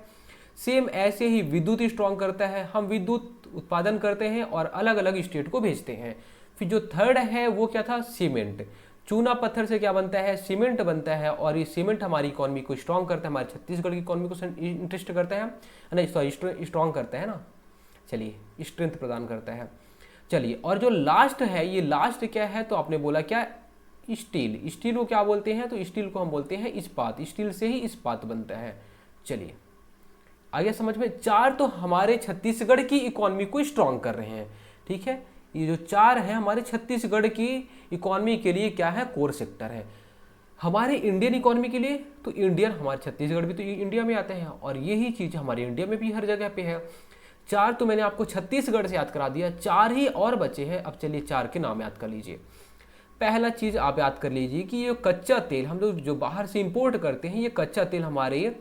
सेम ऐसे ही विद्युत स्ट्रॉन्ग करता है, हम विद्युत उत्पादन करते हैं और अलग अलग स्टेट को भेजते हैं। फिर जो थर्ड है वो क्या था, सीमेंट। चूना पत्थर से क्या बनता है, सीमेंट बनता है, और ये सीमेंट हमारी इकोनॉमी को स्ट्रॉन्ग करता है, हमारे छत्तीसगढ़ की इकोनॉमी को इंटरेस्ट करता है, नहीं सॉरी स्ट्रॉन्ग करता है ना, चलिए स्ट्रेंथ प्रदान करता है। चलिए और जो लास्ट है, ये लास्ट क्या है, तो आपने बोला क्या, स्टील। स्टील को क्या बोलते हैं, तो स्टील को हम बोलते हैं इस्पात, स्टील से ही इस्पात बनता है। चलिए आगे समझ में, 4 तो हमारे छत्तीसगढ़ की इकोनॉमी को स्ट्रॉन्ग कर रहे हैं। ठीक है, ये जो 4 है हमारे छत्तीसगढ़ की इकोनॉमी के लिए क्या है, कोर सेक्टर है। हमारे इंडियन इकोनॉमी के लिए तो इंडियन, हमारे छत्तीसगढ़ भी तो इंडिया में आते हैं और यही चीज़ हमारे इंडिया में भी हर जगह पे है। 4 तो मैंने आपको छत्तीसगढ़ से याद करा दिया, 4 ही और बचे हैं। अब चलिए 4 के नाम याद कर लीजिए। पहला चीज़ आप याद कर लीजिए कि ये कच्चा तेल हम लोग जो बाहर से इंपोर्ट करते हैं, ये कच्चा तेल हमारे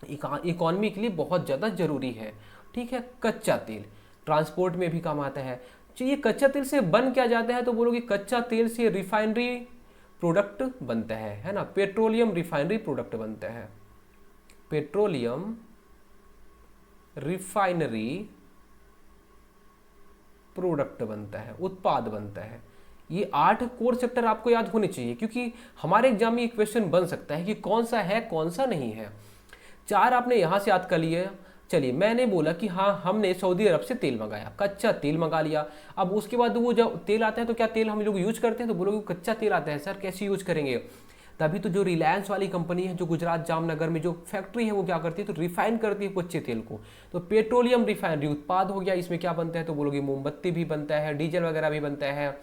इकोनॉमी के लिए बहुत ज़्यादा जरूरी है। ठीक है, कच्चा तेल ट्रांसपोर्ट में भी काम आता है। ये कच्चा तेल से बन क्या जाता है, तो बोलोगे कच्चा तेल से रिफाइनरी प्रोडक्ट बनता है ना, पेट्रोलियम रिफाइनरी प्रोडक्ट बनता है, पेट्रोलियम रिफाइनरी प्रोडक्ट बनता है, उत्पाद बनता है। ये 8 कोर सेक्टर आपको याद होने चाहिए क्योंकि हमारे एग्जाम में ये क्वेश्चन बन सकता है कि कौन सा है कौन सा नहीं है। 4 आपने यहां से याद कर लिए। चलिए मैंने बोला कि हाँ हमने सऊदी अरब से तेल मंगाया, कच्चा तेल मंगा लिया। अब उसके बाद वो जब तेल आता है तो क्या तेल हम लोग यूज करते हैं, तो बोलोगे कच्चा तेल आता है सर कैसे यूज करेंगे। तभी तो जो रिलायंस वाली कंपनी है जो गुजरात जामनगर में जो फैक्ट्री है वो क्या करती है, तो रिफाइन करती है कच्चे तेल को। तो पेट्रोलियम रिफाइनरी उत्पाद हो गया। इसमें क्या बनता है, तो बोलोगे मोमबत्ती भी बनता है, डीजल वगैरह भी बनता है,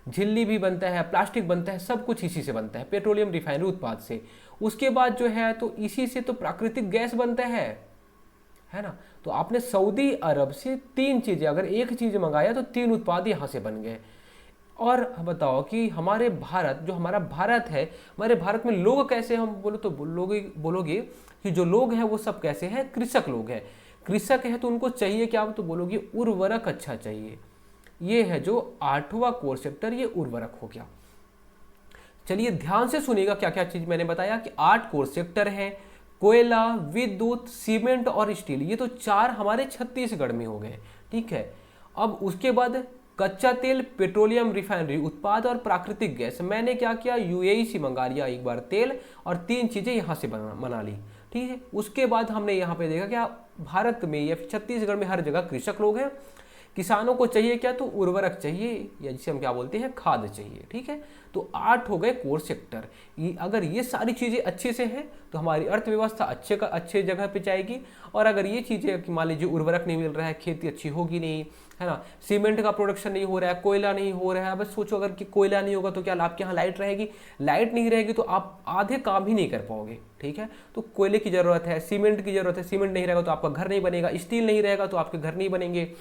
झिल्ली भी बनता है, प्लास्टिक बनता है, सब कुछ इसी से बनता है, पेट्रोलियम रिफाइनरी उत्पाद से। उसके बाद जो है तो इसी से तो प्राकृतिक गैस बनता है ना। तो आपने सऊदी अरब से 3 चीजें, अगर एक चीज मंगाया तो 3 उत्पाद यहां से बन गए। और बताओ कि हमारे भारत, जो हमारा भारत है, हमारे भारत में लोग कैसे, हम बोलो तो बोलोगे कि जो लोग हैं वो सब कैसे हैं, कृषक लोग हैं। कृषक है तो उनको चाहिए क्या, तो बोलोगे उर्वरक अच्छा चाहिए। ये है जो 8वां कोर सेक्टर, ये उर्वरक हो गया। चलिए ध्यान से सुनिएगा क्या क्या चीज मैंने बताया कि 8 कोर सेक्टर हैं, कोयला, विद्युत, सीमेंट और स्टील। ये तो 4 हमारे छत्तीसगढ़ में हो गए। ठीक है, अब उसके बाद कच्चा तेल, पेट्रोलियम रिफाइनरी उत्पाद और प्राकृतिक गैस। मैंने क्या किया, यूएई से मंगा लिया एक बार तेल और 3 चीजें यहां से बना ली। ठीक है, उसके बाद हमने यहाँ पे देखा क्या, भारत में या छत्तीसगढ़ में हर जगह कृषक लोग हैं। किसानों को चाहिए क्या, तो उर्वरक चाहिए, या जिसे हम क्या बोलते हैं, खाद चाहिए। ठीक है, तो 8 हो गए कोर सेक्टर। अगर ये सारी चीज़ें अच्छे से हैं तो हमारी अर्थव्यवस्था अच्छे जगह पे जाएगी। और अगर ये चीज़ें मान लीजिए उर्वरक नहीं मिल रहा है, खेती अच्छी होगी नहीं, है ना, सीमेंट का प्रोडक्शन नहीं हो रहा है, कोयला नहीं हो रहा है। बस सोचो अगर कि कोयला नहीं होगा तो क्या आपके यहाँ लाइट रहेगी, लाइट नहीं रहेगी तो आप आधे काम ही नहीं कर पाओगे। ठीक है, तो कोयले की ज़रूरत है, सीमेंट की ज़रूरत है, सीमेंट नहीं रहेगा तो आपका घर नहीं बनेगा, स्टील नहीं रहेगा तो आपके घर नहीं बनेंगे,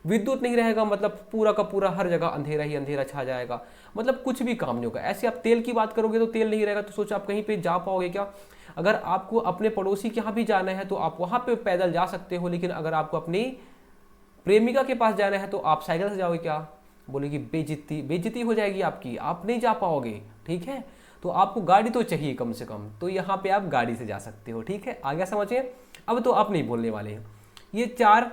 विद्युत नहीं रहेगा मतलब पूरा का पूरा हर जगह अंधेरा ही अंधेरा छा जाएगा, मतलब कुछ भी काम नहीं होगा। ऐसे आप तेल की बात करोगे तो तेल नहीं रहेगा तो सोचो आप कहीं पे जा पाओगे क्या। अगर आपको अपने पड़ोसी के यहाँ भी जाना है तो आप वहाँ पे पैदल जा सकते हो, लेकिन अगर आपको अपनी प्रेमिका के पास जाना है तो आप साइकिल से जाओगे क्या, बोलेगी बेइज्जती हो जाएगी आपकी, आप नहीं जा पाओगे। ठीक है, तो आपको गाड़ी तो चाहिए कम से कम, तो यहाँ पे आप गाड़ी से जा सकते हो। ठीक है, आगे समझिए। अब तो आप नहीं बोलने वाले हैं। ये 4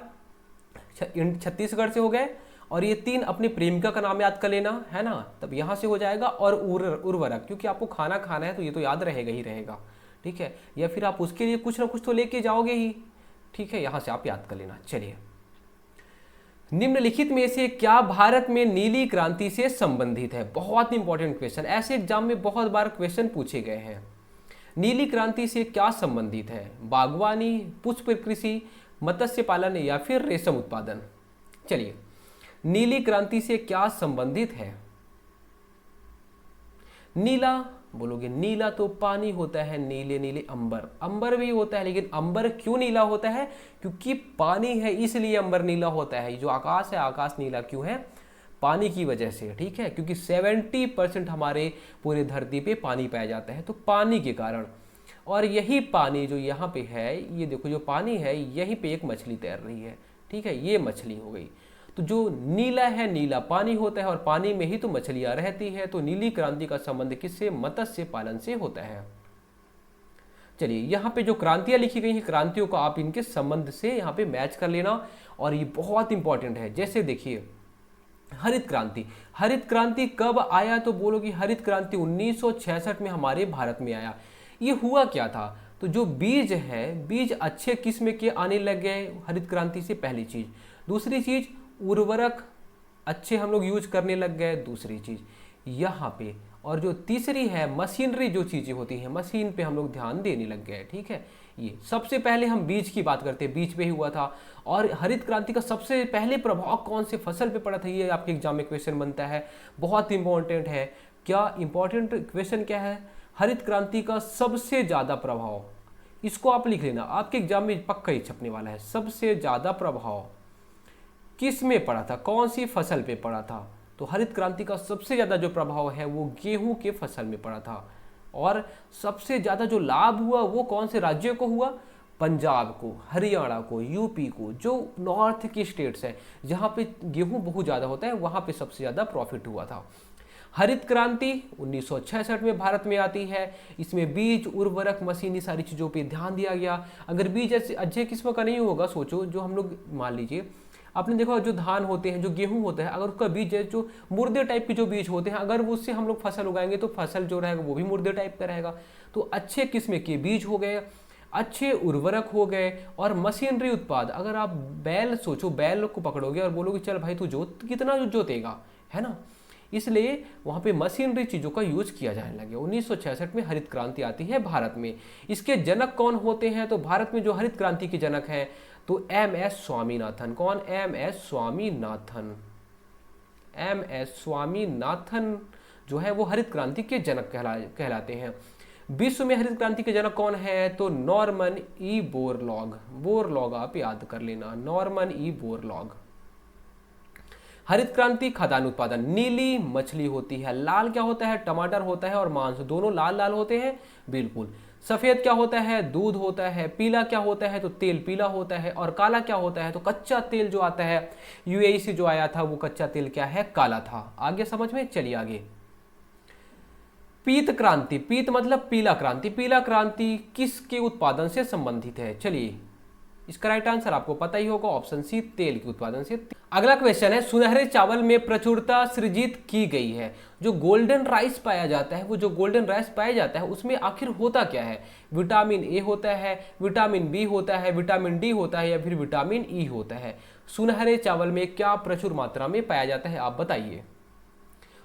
छत्तीसगढ़ से हो गए, और ये 3 अपनी प्रेमिका का नाम याद कर लेना, है ना, तब यहाँ से हो जाएगा। और उर्वरक, क्योंकि आपको खाना खाना है तो ये तो याद रहेगा ही रहेगा। ठीक है, या फिर आप उसके लिए कुछ ना कुछ तो लेके जाओगे ही। ठीक है, यहाँ से आप याद कर लेना। चलिए, निम्नलिखित में से क्या भारत में नीली क्रांति से संबंधित है। बहुत इंपॉर्टेंट क्वेश्चन, ऐसे एग्जाम में बहुत बार क्वेश्चन पूछे गए हैं। नीली क्रांति से क्या संबंधित है, बागवानी, पुष्प कृषि, मत्स्य पालन या फिर रेशम उत्पादन। चलिए, नीली क्रांति से क्या संबंधित है। नीला बोलोगे, नीला तो पानी होता है, नीले नीले अंबर, अंबर भी होता है, लेकिन अंबर क्यों नीला होता है, क्योंकि पानी है इसलिए अंबर नीला होता है। जो आकाश है, आकाश नीला क्यों है, पानी की वजह से। ठीक है, क्योंकि 70% हमारे पूरे धरती पे पानी पाया जाता है, तो पानी के कारण। और यही पानी जो यहाँ पे है, ये देखो जो पानी है, यहीं पे एक मछली तैर रही है। ठीक है, ये मछली हो गई। तो जो नीला है, नीला पानी होता है, और पानी में ही तो मछलियां रहती है। तो नीली क्रांति का संबंध किससे, मत्स्य पालन से होता है। चलिए, यहाँ पे जो क्रांतियां लिखी गई हैं, क्रांतियों को आप इनके संबंध से यहाँ पे मैच कर लेना, और ये बहुत इंपॉर्टेंट है। जैसे देखिए, हरित क्रांति, हरित क्रांति कब आया, तो बोलोगे हरित क्रांति 1966 में हमारे भारत में आया। ये हुआ क्या था, तो जो बीज है, बीज अच्छे किस्म के आने लग गए हरित क्रांति से, पहली चीज। दूसरी चीज, उर्वरक अच्छे हम लोग यूज करने लग गए, दूसरी चीज यहाँ पे। और जो तीसरी है, मशीनरी जो चीजें होती हैं, मशीन पे हम लोग ध्यान देने लग गए। ठीक है, ये सबसे पहले हम बीज की बात करते हैं, बीज पे ही हुआ था। और हरित क्रांति का सबसे पहले प्रभाव कौन से फसल पे पड़ा था, ये आपके एग्जाम में क्वेश्चन बनता है, बहुत इंपॉर्टेंट है। क्या इंपॉर्टेंट क्वेश्चन क्या है, हरित क्रांति का सबसे ज्यादा प्रभाव, इसको आप लिख लेना, आपके एग्जाम में पक्का ही छपने वाला है। सबसे ज्यादा प्रभाव किस में पड़ा था, कौन सी फसल पे पड़ा था, तो हरित क्रांति का सबसे ज्यादा जो प्रभाव है वो गेहूं के फसल में पड़ा था। और सबसे ज्यादा जो लाभ हुआ वो कौन से राज्यों को हुआ, पंजाब को, हरियाणा को, यूपी को, जो नॉर्थ की स्टेट्स है जहाँ पे गेहूं बहुत ज़्यादा होता है, वहाँ पे सबसे ज़्यादा प्रॉफिट हुआ था। हरित क्रांति 1966 में भारत में आती है। इसमें बीज, उर्वरक, मशीनी सारी चीज़ों पे ध्यान दिया गया। अगर बीज अच्छे किस्म का नहीं होगा, सोचो जो हम लोग मान लीजिए आपने देखा जो धान होते हैं, जो गेहूं होता है, अगर उसका बीज है, जो मुर्दे टाइप के जो बीज होते हैं, अगर उससे हम लोग फसल उगाएंगे तो फसल जो रहेगा वो भी मुर्दे टाइप का रहेगा। तो अच्छे किस्म के बीज हो गए, अच्छे उर्वरक हो गए, और मशीनरी उत्पाद। अगर आप बैल सोचो, बैल को पकड़ोगे और बोलोगे चल भाई तू जोत, कितना जोतेगा, है ना, इसलिए वहाँ पे मशीनरी चीज़ों का यूज किया जाने लगे। 1966 में हरित क्रांति आती है भारत में। इसके जनक कौन होते हैं, तो भारत में जो हरित क्रांति के जनक हैं तो MS स्वामीनाथन। कौन, MS स्वामीनाथन। MS स्वामीनाथन जो है वो हरित क्रांति के जनक कहलाते हैं। विश्व में हरित क्रांति के जनक कौन है, तो नॉर्मन ई बोरलॉग। बोरलॉग आप याद कर लेना, नॉर्मन ई बोरलॉग। हरित क्रांति खाद्यान्न उत्पादन, नीली मछली होती है, लाल क्या होता है, टमाटर होता है, और मांस, दोनों लाल लाल होते हैं, बिल्कुल। सफेद क्या होता है, दूध होता है। पीला क्या होता है, तो तेल पीला होता है। और काला क्या होता है, तो कच्चा तेल जो आता है UAE से जो आया था वो कच्चा तेल क्या है, काला था। आगे समझ में, चलिए आगे। पीत क्रांति, पीत मतलब पीला क्रांति। पीला क्रांति किसके उत्पादन से संबंधित है, चलिए इसका राइट आंसर आपको पता ही होगा, ऑप्शन सी, तेल के उत्पादन से। अगला क्वेश्चन है, सुनहरे चावल में प्रचुरता सृजित की गई है। जो गोल्डन राइस पाया जाता है, वो जो गोल्डन राइस पाया जाता है उसमें आखिर होता क्या है? विटामिन ए होता है, विटामिन बी होता है, विटामिन डी होता है, या फिर विटामिन ई होता है? सुनहरे चावल में क्या प्रचुर मात्रा में पाया जाता है, आप बताइए।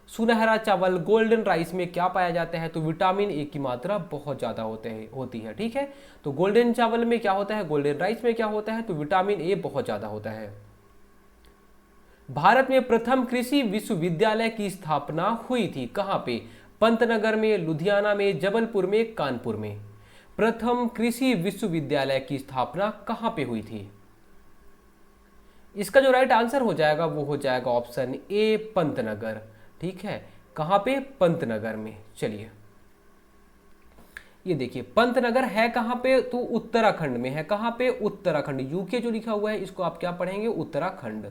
सुनहरा चावल गोल्डन राइस में क्या पाया जाता है? तो विटामिन ए की मात्रा बहुत ज़्यादा होती है, ठीक है। तो गोल्डन चावल में क्या होता है, गोल्डन राइस में क्या होता है? तो विटामिन ए बहुत ज़्यादा होता है। भारत में प्रथम कृषि विश्वविद्यालय की स्थापना हुई थी, कहाँ पे? पंतनगर में, लुधियाना में, जबलपुर में, कानपुर में। प्रथम कृषि विश्वविद्यालय की स्थापना कहाँ पे हुई थी? इसका जो राइट आंसर हो जाएगा वो हो जाएगा ऑप्शन ए, पंतनगर, ठीक है। कहाँ पे? पंतनगर में। चलिए ये देखिए, पंतनगर है कहाँ पे? तो उत्तराखंड में है। कहाँ पे? उत्तराखंड। यूके जो लिखा हुआ है इसको आप क्या पढ़ेंगे? उत्तराखंड।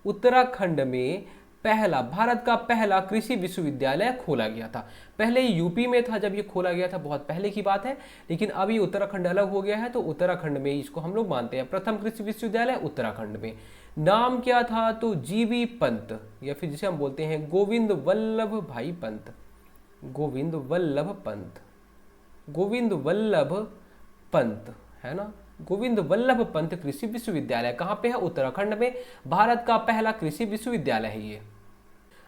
उत्तराखंड में भारत का पहला कृषि विश्वविद्यालय खोला गया था। पहले यूपी में था जब ये खोला गया था, बहुत पहले की बात है, लेकिन अभी उत्तराखंड अलग हो गया है, तो उत्तराखंड में इसको हम लोग मानते हैं। प्रथम कृषि विश्वविद्यालय उत्तराखंड में। नाम क्या था? तो जीबी पंत, या फिर जिसे हम बोलते हैं गोविंद वल्लभ भाई पंत। गोविंद वल्लभ पंत, गोविंद वल्लभ पंत, है ना। गोविंद वल्लभ पंत कृषि विश्वविद्यालय कहाँ पे है? उत्तराखंड में। भारत का पहला कृषि विश्वविद्यालय है ये।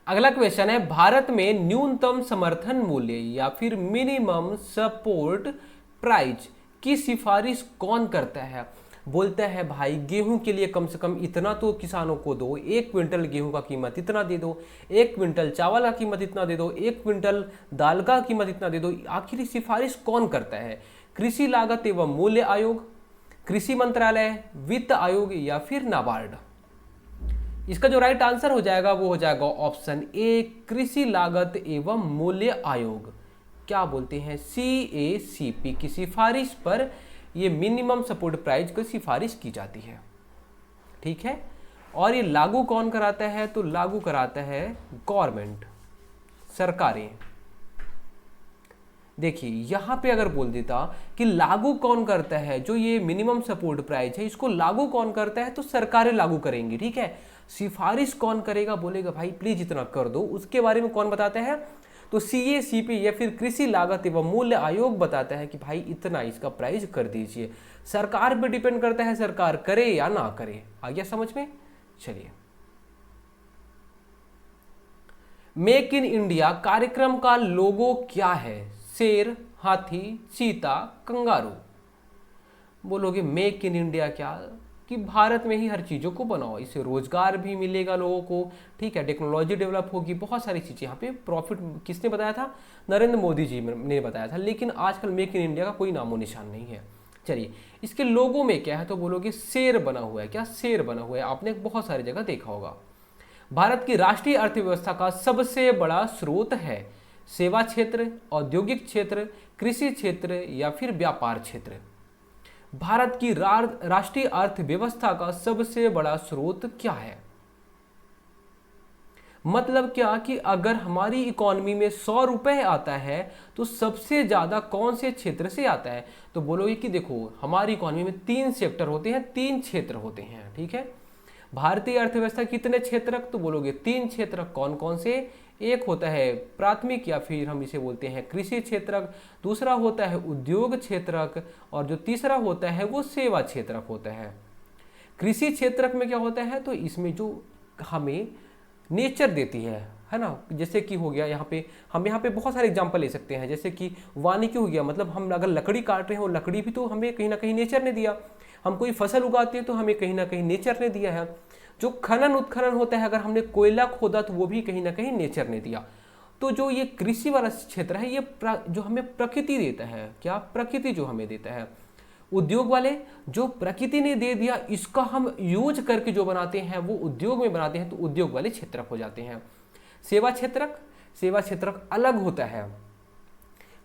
अगला क्वेश्चन है, भारत में न्यूनतम समर्थन मूल्य या फिर मिनिमम सपोर्ट प्राइस की सिफारिश कौन करता है? बोलता है भाई गेहूं के लिए कम से कम इतना तो किसानों को दो, 1 क्विंटल गेहूं का कीमत इतना दे दो, 1 क्विंटल चावल का कीमत इतना दे दो, 1 क्विंटल दाल का कीमत इतना दे दो। आखिर सिफारिश कौन करता है? कृषि लागत एवं मूल्य आयोग, कृषि मंत्रालय, वित्त आयोग, या फिर नाबार्ड? इसका जो राइट आंसर हो जाएगा वो हो जाएगा ऑप्शन ए, कृषि लागत एवं मूल्य आयोग। क्या बोलते हैं? CACP की सिफारिश पर ये मिनिमम सपोर्ट प्राइस की सिफारिश की जाती है, ठीक है। और ये लागू कौन कराता है? तो लागू कराता है गवर्नमेंट, सरकारें। देखिए यहां पे अगर बोल देता कि लागू कौन करता है, जो ये मिनिमम सपोर्ट प्राइस है इसको लागू कौन करता है, तो सरकारें लागू करेंगी, ठीक है। सिफारिश कौन करेगा? बोलेगा भाई प्लीज इतना कर दो, उसके बारे में कौन बताता है? तो CACP या फिर कृषि लागत एवं मूल्य आयोग बताता है कि भाई इतना इसका प्राइस कर दीजिए। सरकार पे डिपेंड करता है, सरकार करे या ना करे। आ गया समझ में? चलिए, मेक इन इंडिया कार्यक्रम का लोगो क्या है? शेर, हाथी, चीता, कंगारू? बोलोगे मेक इन इंडिया क्या? कि भारत में ही हर चीज़ों को बनाओ, इससे रोजगार भी मिलेगा लोगों को, ठीक है, टेक्नोलॉजी डेवलप होगी, बहुत सारी चीज़ें। यहाँ पे प्रॉफिट किसने बताया था? नरेंद्र मोदी जी ने बताया था। लेकिन आजकल मेक इन इंडिया का कोई नामो निशान नहीं है। चलिए, इसके लोगों में क्या है? तो बोलोगे शेर बना हुआ है। क्या शेर बना हुआ है? आपने बहुत सारी जगह देखा होगा। भारत की राष्ट्रीय अर्थव्यवस्था का सबसे बड़ा स्रोत है सेवा क्षेत्र, औद्योगिक क्षेत्र, कृषि क्षेत्र, या फिर व्यापार क्षेत्र? भारत की राष्ट्रीय अर्थव्यवस्था का सबसे बड़ा स्रोत क्या है? मतलब क्या कि अगर हमारी इकोनॉमी में 100 रुपए आता है तो सबसे ज्यादा कौन से क्षेत्र से आता है? तो बोलोगे कि देखो हमारी इकोनॉमी में 3 सेक्टर होते हैं, 3 क्षेत्र होते हैं, ठीक है। भारतीय अर्थव्यवस्था कितने क्षेत्रक? तो बोलोगे 3 क्षेत्रक। कौन कौन से? एक होता है प्राथमिक या फिर हम इसे बोलते हैं कृषि क्षेत्रक, दूसरा होता है उद्योग क्षेत्रक, और जो तीसरा होता है वो सेवा क्षेत्रक होता है। कृषि क्षेत्रक में क्या होता है? तो इसमें जो हमें नेचर देती है ना, जैसे कि हो गया यहाँ पे, हम यहाँ पे बहुत सारे एग्जांपल ले सकते हैं, जैसे कि वानिकी हो गया, मतलब हम अगर लकड़ी काट रहे हो, लकड़ी भी तो हमें कहीं ना कहीं नेचर ने दिया। हम कोई फसल उगाते हैं तो हमें कहीं ना कहीं नेचर ने दिया है। जो खनन उत्खनन होता है, अगर हमने कोयला खोदा तो वो भी कहीं ना कहीं नेचर ने दिया। तो जो ये कृषि वाला क्षेत्र है, ये जो हमें प्रकृति देता है, क्या? प्रकृति जो हमें देता है। उद्योग वाले, जो प्रकृति ने दे दिया इसका हम यूज करके जो बनाते हैं वो उद्योग में बनाते हैं, तो उद्योग वाले क्षेत्रक हो जाते हैं। सेवा क्षेत्रक, सेवा क्षेत्रक अलग होता है।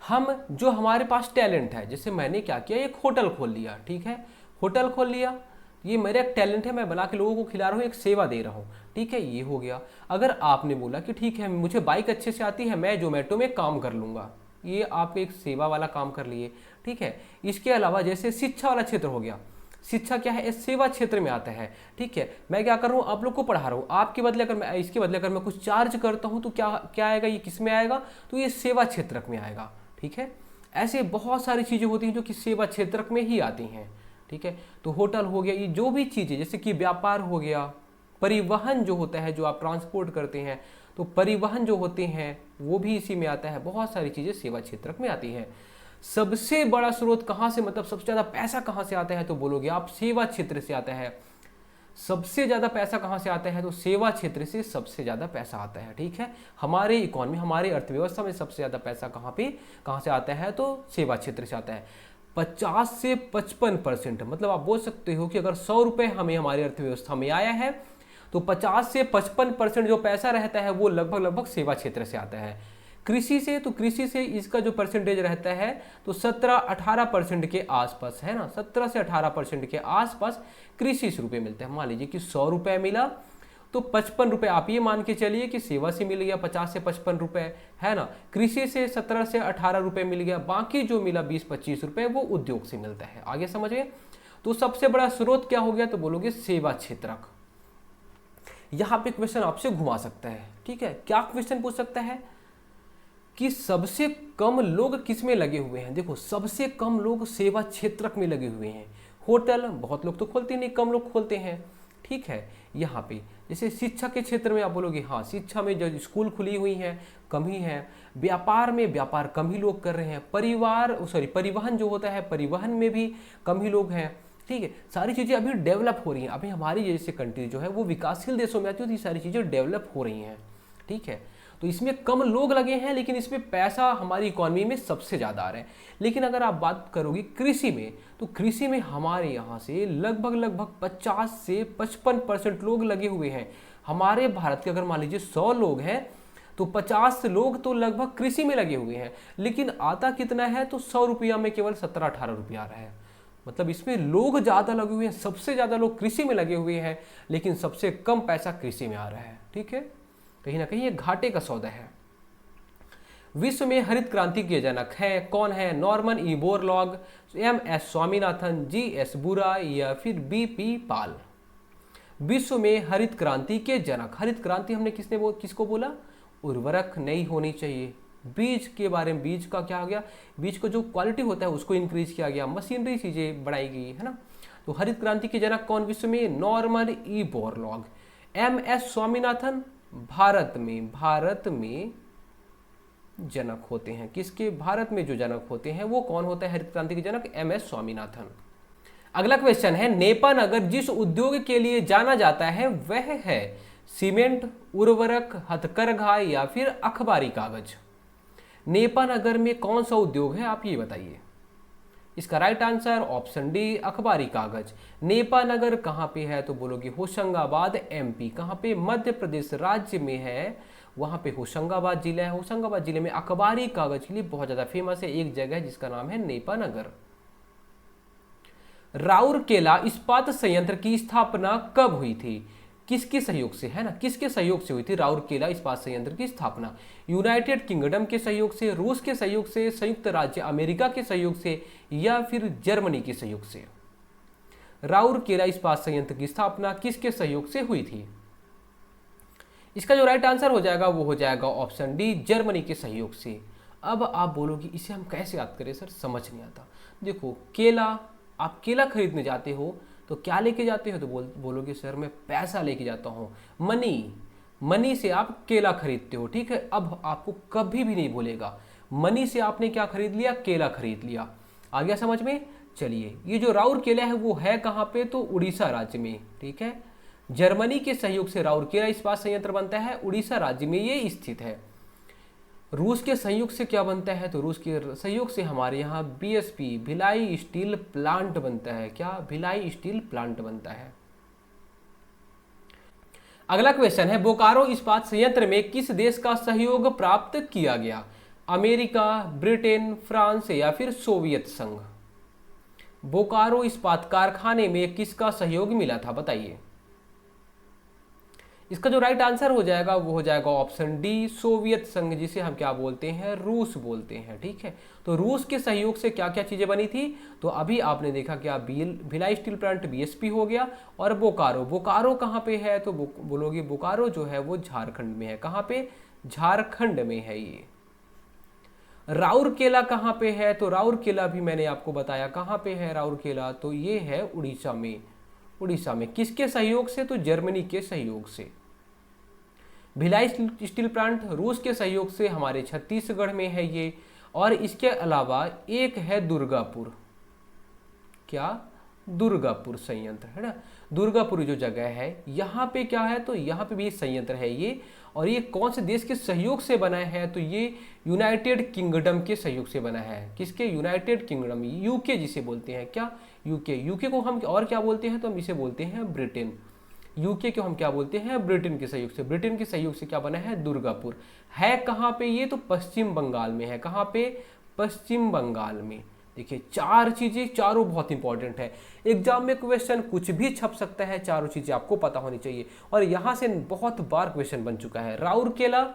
हम जो हमारे पास टैलेंट है, जैसे मैंने क्या किया, एक होटल खोल लिया, ठीक है, होटल खोल लिया, ये मेरा एक टैलेंट है, मैं बना के लोगों को खिला रहा हूँ, एक सेवा दे रहा हूँ, ठीक है, ये हो गया। अगर आपने बोला कि ठीक है मुझे बाइक अच्छे से आती है, मैं जोमेटो में काम कर लूँगा, ये आप एक सेवा वाला काम कर लिए, ठीक है। इसके अलावा जैसे शिक्षा वाला क्षेत्र हो गया, शिक्षा क्या है, सेवा क्षेत्र में आता है। ठीक है, मैं क्या कर रहा हूँ, आप लोग को पढ़ा रहा हूँ, आपके बदले अगर मैं इसके बदले अगर मैं कुछ चार्ज करता हूँ तो क्या क्या आएगा, ये किस में आएगा, तो ये सेवा क्षेत्रक में आएगा। ठीक है, ऐसे बहुत सारी चीज़ें होती हैं जो कि सेवा क्षेत्रक में ही आती हैं। ठीक है, तो होटल हो गया, ये जो भी चीज़ें जैसे कि व्यापार हो गया, परिवहन जो होता है, जो आप ट्रांसपोर्ट करते हैं, तो परिवहन जो होते हैं वो भी इसी में आता है। बहुत सारी चीज़ें सेवा क्षेत्रक में आती हैं। सबसे बड़ा स्रोत कहाँ से, मतलब सबसे ज़्यादा पैसा कहाँ से आता है, तो बोलोगे आप सेवा क्षेत्र से आता है। सबसे ज़्यादा पैसा कहाँ से आता है, तो सेवा क्षेत्र से सबसे ज़्यादा पैसा आता है। ठीक है, हमारे इकोनॉमी, हमारे अर्थव्यवस्था में सबसे ज़्यादा पैसा कहाँ से आता है, तो सेवा क्षेत्र से आता है। 50 से 55%, मतलब आप बोल सकते हो कि अगर 100 रुपये हमें हमारी अर्थव्यवस्था में आया है तो 50 से 55% जो पैसा रहता है वो लगभग सेवा क्षेत्र से आता है। कृषि से, तो कृषि से इसका जो परसेंटेज रहता है तो 17-18% के आसपास है ना, 17 से 18% के आसपास कृषि से रुपये मिलते हैं। मान लीजिए कि 100 रुपये मिला तो 55 रुपये आप ये मान के चलिए कि सेवा से मिल गया 50 से 55 रुपये, है ना। कृषि से 17 से 18 रुपये मिल गया, बाकी जो मिला 20-25 रुपये वो उद्योग से मिलता है। आगे समझिए, तो सबसे बड़ा स्रोत क्या हो गया, तो बोलोगे सेवा क्षेत्रक। यहाँ पे क्वेश्चन आपसे घुमा सकता है। ठीक है, क्या क्वेश्चन पूछ सकता है कि सबसे कम लोग किस में लगे हुए हैं। देखो, सबसे कम लोग सेवा क्षेत्रक में लगे हुए हैं। होटल बहुत लोग तो खोलते नहीं, कम लोग खोलते हैं। ठीक है, यहाँ पे जैसे शिक्षा के क्षेत्र में आप बोलोगे हाँ, शिक्षा में जो स्कूल खुली हुई हैं कम ही है। व्यापार में व्यापार कम ही लोग कर रहे हैं। परिवहन जो होता है, परिवहन में भी कम ही लोग हैं। ठीक है, सारी चीज़ें अभी डेवलप हो रही हैं। अभी हमारी जैसे कंट्री जो है वो विकासशील देशों में आती है तो ये सारी चीज़ें डेवलप हो रही हैं। ठीक है, तो इसमें कम लोग लगे हैं लेकिन इसमें पैसा हमारी इकोनॉमी में सबसे ज़्यादा आ रहा है। लेकिन अगर आप बात करोगे कृषि में, तो कृषि में हमारे यहाँ से लगभग 50 से 55% लोग लगे हुए हैं। हमारे भारत के अगर मान लीजिए 100 लोग हैं तो 50 लोग तो लगभग कृषि में लगे हुए हैं, लेकिन आता कितना है, तो 100 रुपया में केवल 17-18 रुपया आ रहा है। मतलब इसमें लोग ज़्यादा लगे हुए हैं, सबसे ज़्यादा लोग कृषि में लगे हुए हैं लेकिन सबसे कम पैसा कृषि में आ रहा है। ठीक है, कहीं ना कहीं ये घाटे का सौदा है। विश्व में हरित क्रांति के जनक हैं कौन है, Norman E Borlaug, MS Swaminathan, GS बुरा या फिर BP पाल। विश्व में हरित क्रांति के जनक, हरित क्रांति हमने किसको बोला, उर्वरक नहीं होनी चाहिए। बीज के बारे में, बीज का क्या आ गया, बीज को जो क्वालिटी होता है उसको इंक्रीज किया गया, मशीनरी चीजें बढ़ाई गई, है ना। तो हरित क्रांति के जनक कौन विश्व में, Norman E Borlaug. MS Swaminathan Bharat में जनक होते हैं। किसके, भारत में जो जनक होते हैं वो कौन होता है हरित क्रांति के जनक, MS स्वामीनाथन। अगला क्वेश्चन है, नेपानगर जिस उद्योग के लिए जाना जाता है वह है सीमेंट, उर्वरक, हथकरघा या फिर अखबारी कागज। नेपानगर में कौन सा उद्योग है, आप ये बताइए। इसका राइट आंसर ऑप्शन डी, अखबारी कागज। नेपानगर कहाँ पे है, तो बोलोगे होशंगाबाद MP। कहाँ पे, मध्य प्रदेश राज्य में है, वहाँ पे होशंगाबाद जिला है। होशंगाबाद जिले में अखबारी कागज के लिए बहुत ज़्यादा फेमस है, एक जगह है जिसका नाम है नेपानगर। राउरकेला इस्पात संयंत्र की स्थापना कब हुई थी, किसके सहयोग से, है ना, किसके सहयोग से हुई थी राउरकेला इस्पात संयंत्र की स्थापना। यूनाइटेड किंगडम के सहयोग से, रूस के सहयोग से, संयुक्त राज्य अमेरिका के सहयोग से या फिर जर्मनी के सहयोग से। राउरकेला इस्पात संयंत्र की स्थापना किसके सहयोग से हुई थी। इसका जो राइट आंसर हो जाएगा वो हो जाएगा ऑप्शन डी, जर्मनी के सहयोग से। अब आप बोलोगे इसे हम कैसे याद करें सर, समझ नहीं आता। देखो, केला, आप केला खरीदने जाते हो तो क्या लेके जाते हो, तो बोलोगे सर मैं पैसा लेके जाता हूँ, मनी से आप केला खरीदते हो। ठीक है, अब आपको कभी भी नहीं बोलेगा मनी से आपने क्या खरीद लिया, केला खरीद लिया। आ गया समझ में। चलिए, ये जो राउरकेला है वो है कहाँ पे, तो उड़ीसा राज्य में। ठीक है, जर्मनी के सहयोग से राउरकेला इस्पात संयंत्र बनता है, उड़ीसा राज्य में ये स्थित है। रूस के सहयोग से क्या बनता है, तो रूस के सहयोग से हमारे यहाँ BSP भिलाई स्टील प्लांट बनता है। क्या, भिलाई स्टील प्लांट बनता है। अगला क्वेश्चन है, बोकारो इस्पात संयंत्र में किस देश का सहयोग प्राप्त किया गया, अमेरिका, ब्रिटेन, फ्रांस या फिर सोवियत संघ। बोकारो इस्पात कारखाने में किसका सहयोग मिला था, बताइए। इसका जो राइट आंसर हो जाएगा वो हो जाएगा ऑप्शन डी, सोवियत संघ, जिसे हम क्या बोलते हैं, रूस बोलते हैं। ठीक है, तो रूस के सहयोग से क्या क्या चीजें बनी थी, तो अभी आपने देखा क्या, भिलाई स्टील प्लांट बीएसपी हो गया, और बोकारो, बोकारो कहाँ पे है, तो बोलोगे बोकारो जो है वो झारखंड में है। कहाँ पे, झारखंड में है ये। राउरकेला कहाँ पे है, तो राउरकेला भी मैंने आपको बताया कहाँ पे है राउरकेला, तो ये है उड़ीसा में। उड़ीसा में किसके सहयोग से, तो जर्मनी के सहयोग से। भिलाई स्टील प्लांट रूस के सहयोग से हमारे छत्तीसगढ़ में है ये। और इसके अलावा एक है दुर्गापुर, क्या, दुर्गापुर संयंत्र है ना, दुर्गापुर जो जगह है यहाँ पे क्या है, तो यहाँ पे भी संयंत्र है ये। और ये कौन से देश के सहयोग से बना है, तो ये यूनाइटेड किंगडम के सहयोग से बना है। किसके, यूनाइटेड किंगडम, यूके जिसे बोलते हैं, क्या, यूके। यूके को हम और क्या बोलते हैं, तो हम इसे बोलते हैं ब्रिटेन। यूके को हम क्या बोलते हैं, ब्रिटेन के सहयोग से। ब्रिटेन के सहयोग से क्या बना है, दुर्गापुर। है कहाँ पे ये, तो पश्चिम बंगाल में है। कहाँ पे, पश्चिम बंगाल में। देखिए चार चीजें, चारों बहुत इंपॉर्टेंट है। एग्जाम में क्वेश्चन कुछ भी छप सकता है, चारों चीजें आपको पता होनी चाहिए। और यहां से बहुत बार क्वेश्चन बन चुका है। राउरकेला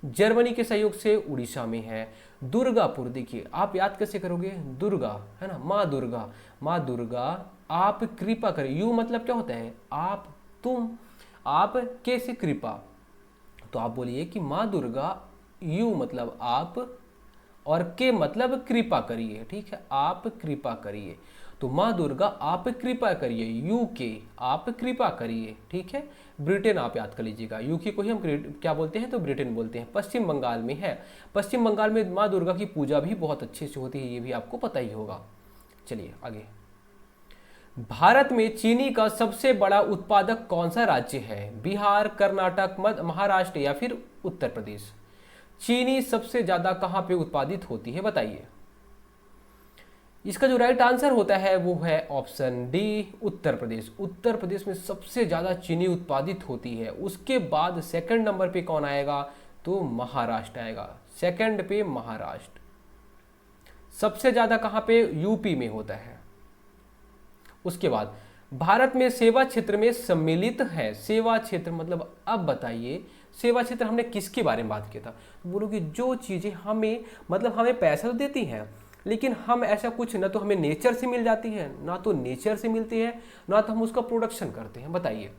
जर्मनी के सहयोग से उड़ीसा में है। दुर्गापुर, देखिए आप याद कैसे करोगे, दुर्गा है ना, माँ दुर्गा, माँ दुर्गा आप कृपा करें। यू मतलब क्या होता है, आप, तुम, आप कैसे कृपा, तो आप बोलिए कि माँ दुर्गा, यू मतलब आप, और के मतलब कृपा करिए। ठीक है, आप कृपा करिए, तो माँ दुर्गा आप कृपा करिए, यूके आप कृपा करिए। ठीक है, ब्रिटेन आप याद कर लीजिएगा, यूके को ही हम क्या बोलते हैं, तो ब्रिटेन बोलते हैं। पश्चिम बंगाल में है। पश्चिम बंगाल में माँ दुर्गा की पूजा भी बहुत अच्छे से होती है, ये भी आपको पता ही होगा। चलिए आगे। भारत में चीनी का सबसे बड़ा उत्पादक कौन सा राज्य है, बिहार, कर्नाटक, महाराष्ट्र या फिर उत्तर प्रदेश। चीनी सबसे ज्यादा कहां पे उत्पादित होती है, बताइए। इसका जो राइट आंसर होता है वो है ऑप्शन डी, उत्तर प्रदेश। उत्तर प्रदेश में सबसे ज्यादा चीनी उत्पादित होती है। उसके बाद सेकंड नंबर पे कौन आएगा, तो महाराष्ट्र आएगा। सेकंड पे महाराष्ट्र। सबसे ज्यादा कहां पे, यूपी में होता है। उसके बाद भारत में सेवा क्षेत्र में सम्मिलित है। सेवा क्षेत्र मतलब, अब बताइए सेवा क्षेत्र हमने किसके बारे में बात किया था, तो बोलोगे जो चीजें हमें, मतलब हमें पैसा तो देती हैं, लेकिन हम ऐसा कुछ ना तो हमें नेचर से मिल जाती है, ना तो नेचर से मिलती है, ना तो हम उसका प्रोडक्शन करते हैं। बताइए,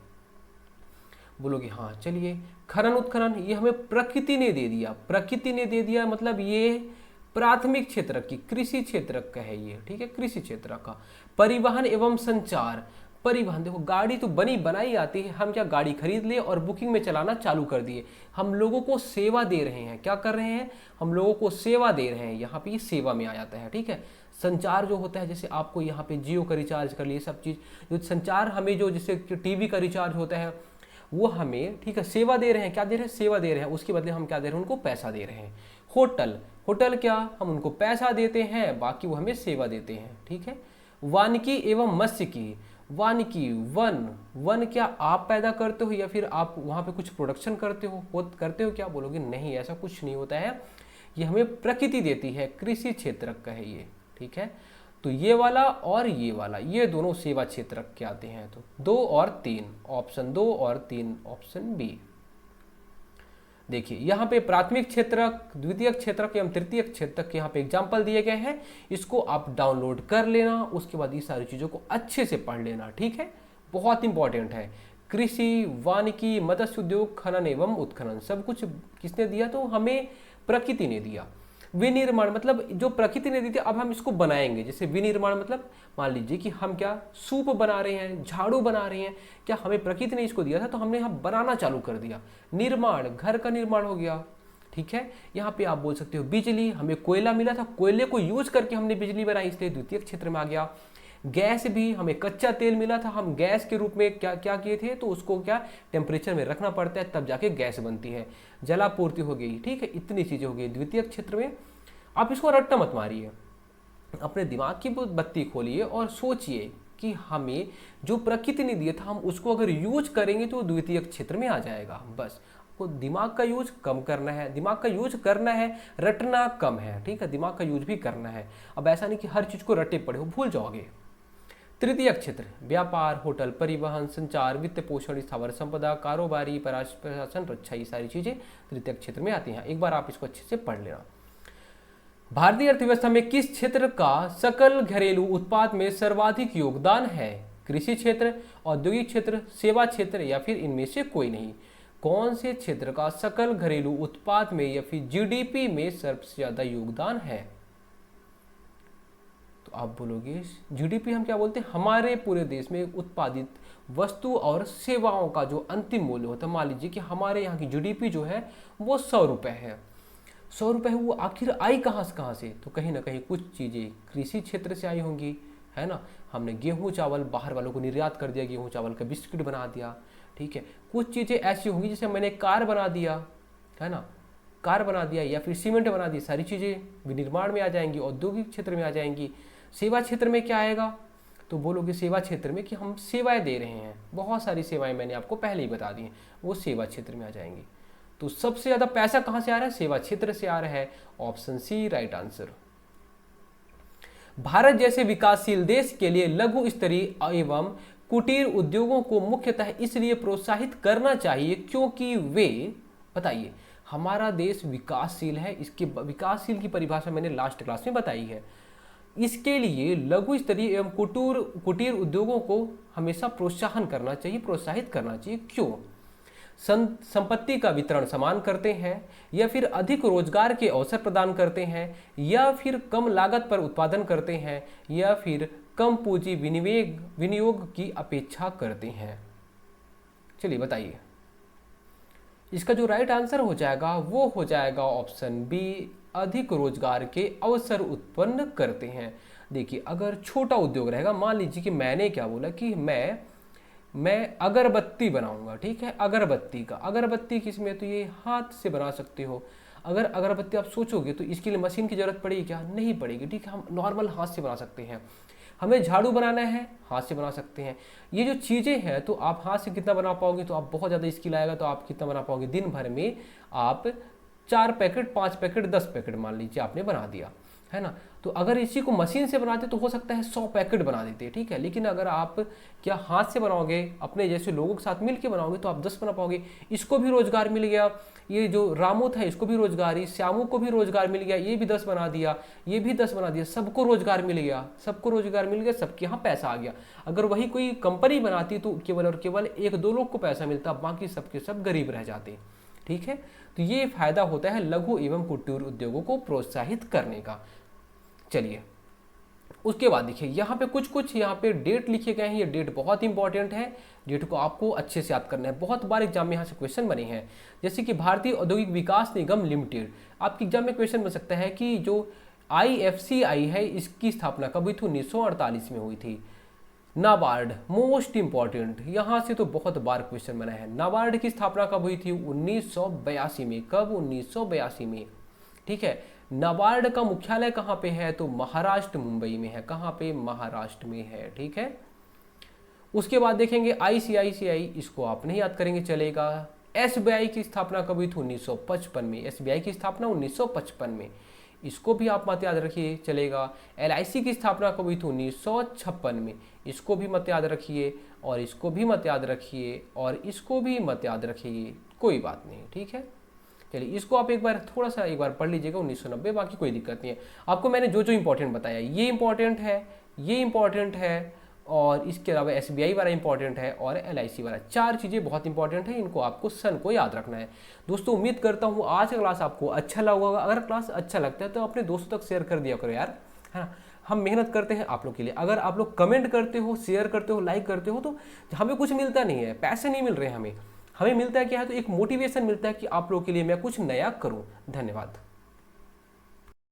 बोलोगे हाँ चलिए, खनन उत्खनन ये हमें प्रकृति ने दे दिया। प्रकृति ने दे दिया मतलब ये प्राथमिक क्षेत्र की, कृषि क्षेत्र का है ये। ठीक है, कृषि क्षेत्र का। परिवहन एवं संचार, परिवहन, देखो गाड़ी तो बनी बनाई आती है, हम क्या गाड़ी खरीद लिए और बुकिंग में चलाना चालू कर दिए। हम लोगों को सेवा दे रहे हैं, क्या कर रहे हैं, हम लोगों को सेवा दे रहे हैं, यहाँ पे ये सेवा में आ जाता है। ठीक है, संचार जो होता है, जैसे आपको यहाँ पे जियो का रिचार्ज कर लिए, सब चीज़ जो संचार हमें, जो जैसे टीवी का रिचार्ज होता है वो हमें, ठीक है, सेवा दे रहे हैं। क्या दे रहे हैं, सेवा दे रहे हैं, उसके बदले हम क्या दे रहे हैं, उनको पैसा दे रहे हैं। होटल, होटल क्या, हम उनको पैसा देते हैं, बाकी वो हमें सेवा देते हैं। ठीक है, वानिकी एवं मत्स्य की, वानिकी, वन, वन क्या आप पैदा करते हो या फिर आप वहाँ पे कुछ प्रोडक्शन करते हो क्या, बोलोगे नहीं ऐसा कुछ नहीं होता है, ये हमें प्रकृति देती है। कृषि क्षेत्र का है ये। ठीक है, तो ये वाला और ये वाला, ये दोनों सेवा क्षेत्र के आते हैं। तो 2 और 3, ऑप्शन 2 और 3, ऑप्शन बी। देखिए यहाँ पे प्राथमिक क्षेत्र, द्वितीय क्षेत्र एवं तृतीय क्षेत्र के यहाँ पे एग्जाम्पल दिए गए हैं, इसको आप डाउनलोड कर लेना, उसके बाद ये सारी चीज़ों को अच्छे से पढ़ लेना। ठीक है, बहुत इंपॉर्टेंट है। कृषि, वानिकी, मत्स्य उद्योग, खनन एवं उत्खनन, सब कुछ किसने दिया, तो हमें प्रकृति ने दिया। विनिर्माण मतलब जो प्रकृति ने दी थी, अब हम इसको बनाएंगे। जैसे विनिर्माण मतलब मान लीजिए कि हम क्या सूप बना रहे हैं, झाड़ू बना रहे हैं, क्या हमें प्रकृति ने इसको दिया था, तो हमने यहाँ बनाना चालू कर दिया। निर्माण, घर का निर्माण हो गया। ठीक है, यहाँ पे आप बोल सकते हो बिजली, हमें कोयला मिला था, कोयले को यूज करके हमने बिजली बनाई, इसलिए द्वितीय क्षेत्र में आ गया। गैस भी, हमें कच्चा तेल मिला था, हम गैस के रूप में क्या क्या किए थे, तो उसको क्या टेम्परेचर में रखना पड़ता है, तब जाके गैस बनती है। जलापूर्ति हो गई। ठीक है, इतनी चीजें हो गई द्वितीय क्षेत्र में। आप इसको रट्टा मत मारिए, अपने दिमाग की बत्ती खोलिए और सोचिए कि हमें जो प्रकृति ने दिया था, हम उसको अगर यूज करेंगे तो द्वितीय क्षेत्र में आ जाएगा। बस को दिमाग का यूज कम करना है, दिमाग का यूज करना है, रटना कम है। ठीक है, दिमाग का यूज भी करना है। अब ऐसा नहीं कि हर चीज को रटे पड़े हो, भूल जाओगे। तृतीयक क्षेत्र व्यापार, होटल, परिवहन, संचार, वित्त पोषण, स्थावर संपदा, कारोबारी, प्रशासन, रक्षा, ये सारी चीजें तृतीयक क्षेत्र में आती हैं। एक बार आप इसको अच्छे से पढ़ लेना। भारतीय अर्थव्यवस्था में किस क्षेत्र का सकल घरेलू उत्पाद में सर्वाधिक योगदान है? कृषि क्षेत्र, औद्योगिक क्षेत्र, सेवा क्षेत्र या फिर इनमें से कोई नहीं। कौन से क्षेत्र का सकल घरेलू उत्पाद में या फिर जीडीपी में सबसे ज्यादा योगदान है? तो आप बोलोगे जीडीपी हम क्या बोलते हैं? हमारे पूरे देश में उत्पादित वस्तु और सेवाओं का जो अंतिम मूल्य होता है। मान लीजिए कि हमारे यहाँ की जीडीपी जो है वो 100 रुपये है। 100 रुपये वो आखिर आई कहाँ से? तो कहीं ना कहीं कुछ चीज़ें कृषि क्षेत्र से आई होंगी, है ना। हमने गेहूँ चावल बाहर वालों को निर्यात कर दिया, गेहूँ चावल का बिस्किट बना दिया, ठीक है। कुछ चीज़ें ऐसी होंगी जैसे मैंने कार बना दिया, है ना, कार बना दिया या फिर सीमेंट बना दी, सारी चीज़ें विनिर्माण में आ जाएंगी, औद्योगिक क्षेत्र में आ जाएंगी। सेवा क्षेत्र में क्या आएगा? तो बोलोगे सेवा क्षेत्र में कि हम सेवाएं दे रहे हैं, बहुत सारी सेवाएं मैंने आपको पहले ही बता दी हैं, वो सेवा क्षेत्र में आ जाएंगी। तो सबसे ज़्यादा पैसा कहाँ से आ रहा है? सेवा क्षेत्र से आ रहा है। Option C right answer. Bharat जैसे विकासशील देश के लिए लघु स्तरीय एवं कुटीर उद्योगों को मुख्यतः इसलिए प्रोत्साहित करना चाहिए क्योंकि वे, बताइए, हमारा देश विकासशील है। इसके विकासशील की परिभाषा मैंने लास्ट क्लास में बताई है। इसके लिए लघु स्तरीय एवं कुटीर उद्योगों को हमेशा प्रोत्साहन करना चाहिए, प्रोत्साहित करना चाहिए। क्यों? संपत्ति का वितरण समान करते हैं, या फिर अधिक रोजगार के अवसर प्रदान करते हैं, या फिर कम लागत पर उत्पादन करते हैं, या फिर कम पूंजी विनियोग की अपेक्षा करते हैं। चलिए बताइए, इसका जो राइट आंसर हो जाएगा वो हो जाएगा ऑप्शन बी, अधिक रोजगार के अवसर उत्पन्न करते हैं। देखिए, अगर छोटा उद्योग रहेगा, मान लीजिए कि मैंने क्या बोला कि मैं अगरबत्ती बनाऊंगा, ठीक है। अगरबत्ती किसमें? तो ये हाथ से बना सकते हो। अगर अगरबत्ती आप सोचोगे तो इसके लिए मशीन की जरूरत पड़ेगी क्या? नहीं पड़ेगी, ठीक है। हम नॉर्मल हाथ से बना सकते हैं। हमें झाड़ू बनाना है, हाथ से बना सकते हैं। ये जो चीज़ें हैं, तो आप हाथ से कितना बना पाओगे? तो आप बहुत ज़्यादा स्किल आएगा तो आप कितना बना पाओगे? दिन भर में आप 4 पैकेट, 5 पैकेट, 10 पैकेट मान लीजिए आपने बना दिया, है ना। तो अगर इसी को मशीन से बनाते तो हो सकता है 100 पैकेट बना देते, ठीक है। लेकिन अगर आप क्या हाथ से बनाओगे, अपने जैसे लोगों के साथ मिलकर बनाओगे, तो आप 10 बना पाओगे। इसको भी रोजगार मिल गया। ये जो रामू था इसको भी रोजगार, श्यामू को भी रोजगार मिल गया, ये भी 10 बना दिया, ये भी 10 बना दिया, सबको रोजगार मिल गया, सबके यहाँ पैसा आ गया। अगर वही कोई कंपनी बनाती तो केवल और केवल 1-2 लोग को पैसा मिलता, बाकी सबके सब गरीब रह जाते, ठीक है। तो ये फायदा होता है लघु एवं कुटीर उद्योगों को प्रोत्साहित करने का। चलिए, उसके बाद देखिए यहाँ पे कुछ यहाँ पे डेट लिखे गए हैं। ये डेट बहुत इंपॉर्टेंट है, डेट को आपको अच्छे से याद करना है। बहुत बार एग्जाम में यहाँ से क्वेश्चन बने हैं, जैसे कि भारतीय औद्योगिक विकास निगम लिमिटेड। आपके एग्जाम में क्वेश्चन बन सकता है कि जो IFCI है इसकी स्थापना कब हुई थी? 1948 में हुई थी। नाबार्ड, मोस्ट इंपॉर्टेंट, यहाँ से तो बहुत बार क्वेश्चन बना है। नाबार्ड की स्थापना कब हुई थी? 1982 में। कब? 1982 में, ठीक है। नाबार्ड का मुख्यालय कहाँ पे है? तो महाराष्ट्र, मुंबई में है। कहाँ पे? महाराष्ट्र में है, ठीक है। उसके बाद देखेंगे ICICI, इसको आप नहीं याद करेंगे चलेगा। SBI की स्थापना कब हुई थी? 1955 में। SBI की स्थापना 1955 में, इसको भी आप मत याद रखिए चलेगा। LIC की स्थापना कब हुई थी? 1956 में, इसको भी मत याद रखिए, और इसको भी मत याद रखिए, और इसको भी मत याद रखिए, कोई बात नहीं, ठीक है। चलिए, इसको आप एक बार थोड़ा सा एक बार पढ़ लीजिएगा, 1990, बाकी कोई दिक्कत नहीं है। आपको मैंने जो जो इंपॉर्टेंट बताया, ये इंपॉर्टेंट है, ये इंपॉर्टेंट है, और इसके अलावा SBI वाला इंपॉर्टेंट है, और LIC वाला, 4 चीज़ें बहुत इंपॉर्टेंट है। इनको आपको सन को याद रखना है। दोस्तों, उम्मीद करता हूँ आज का क्लास आपको अच्छा लगा होगा। अगर क्लास अच्छा लगता है तो अपने दोस्तों तक शेयर कर दिया करो यार, है ना। हम मेहनत करते हैं आप लोग के लिए। अगर आप लोग कमेंट करते हो, शेयर करते हो, लाइक करते हो, तो हमें कुछ मिलता नहीं है, पैसे नहीं मिल रहे हमें मिलता है क्या है? तो एक मोटिवेशन मिलता है कि आप लोगों के लिए मैं कुछ नया करूं। धन्यवाद।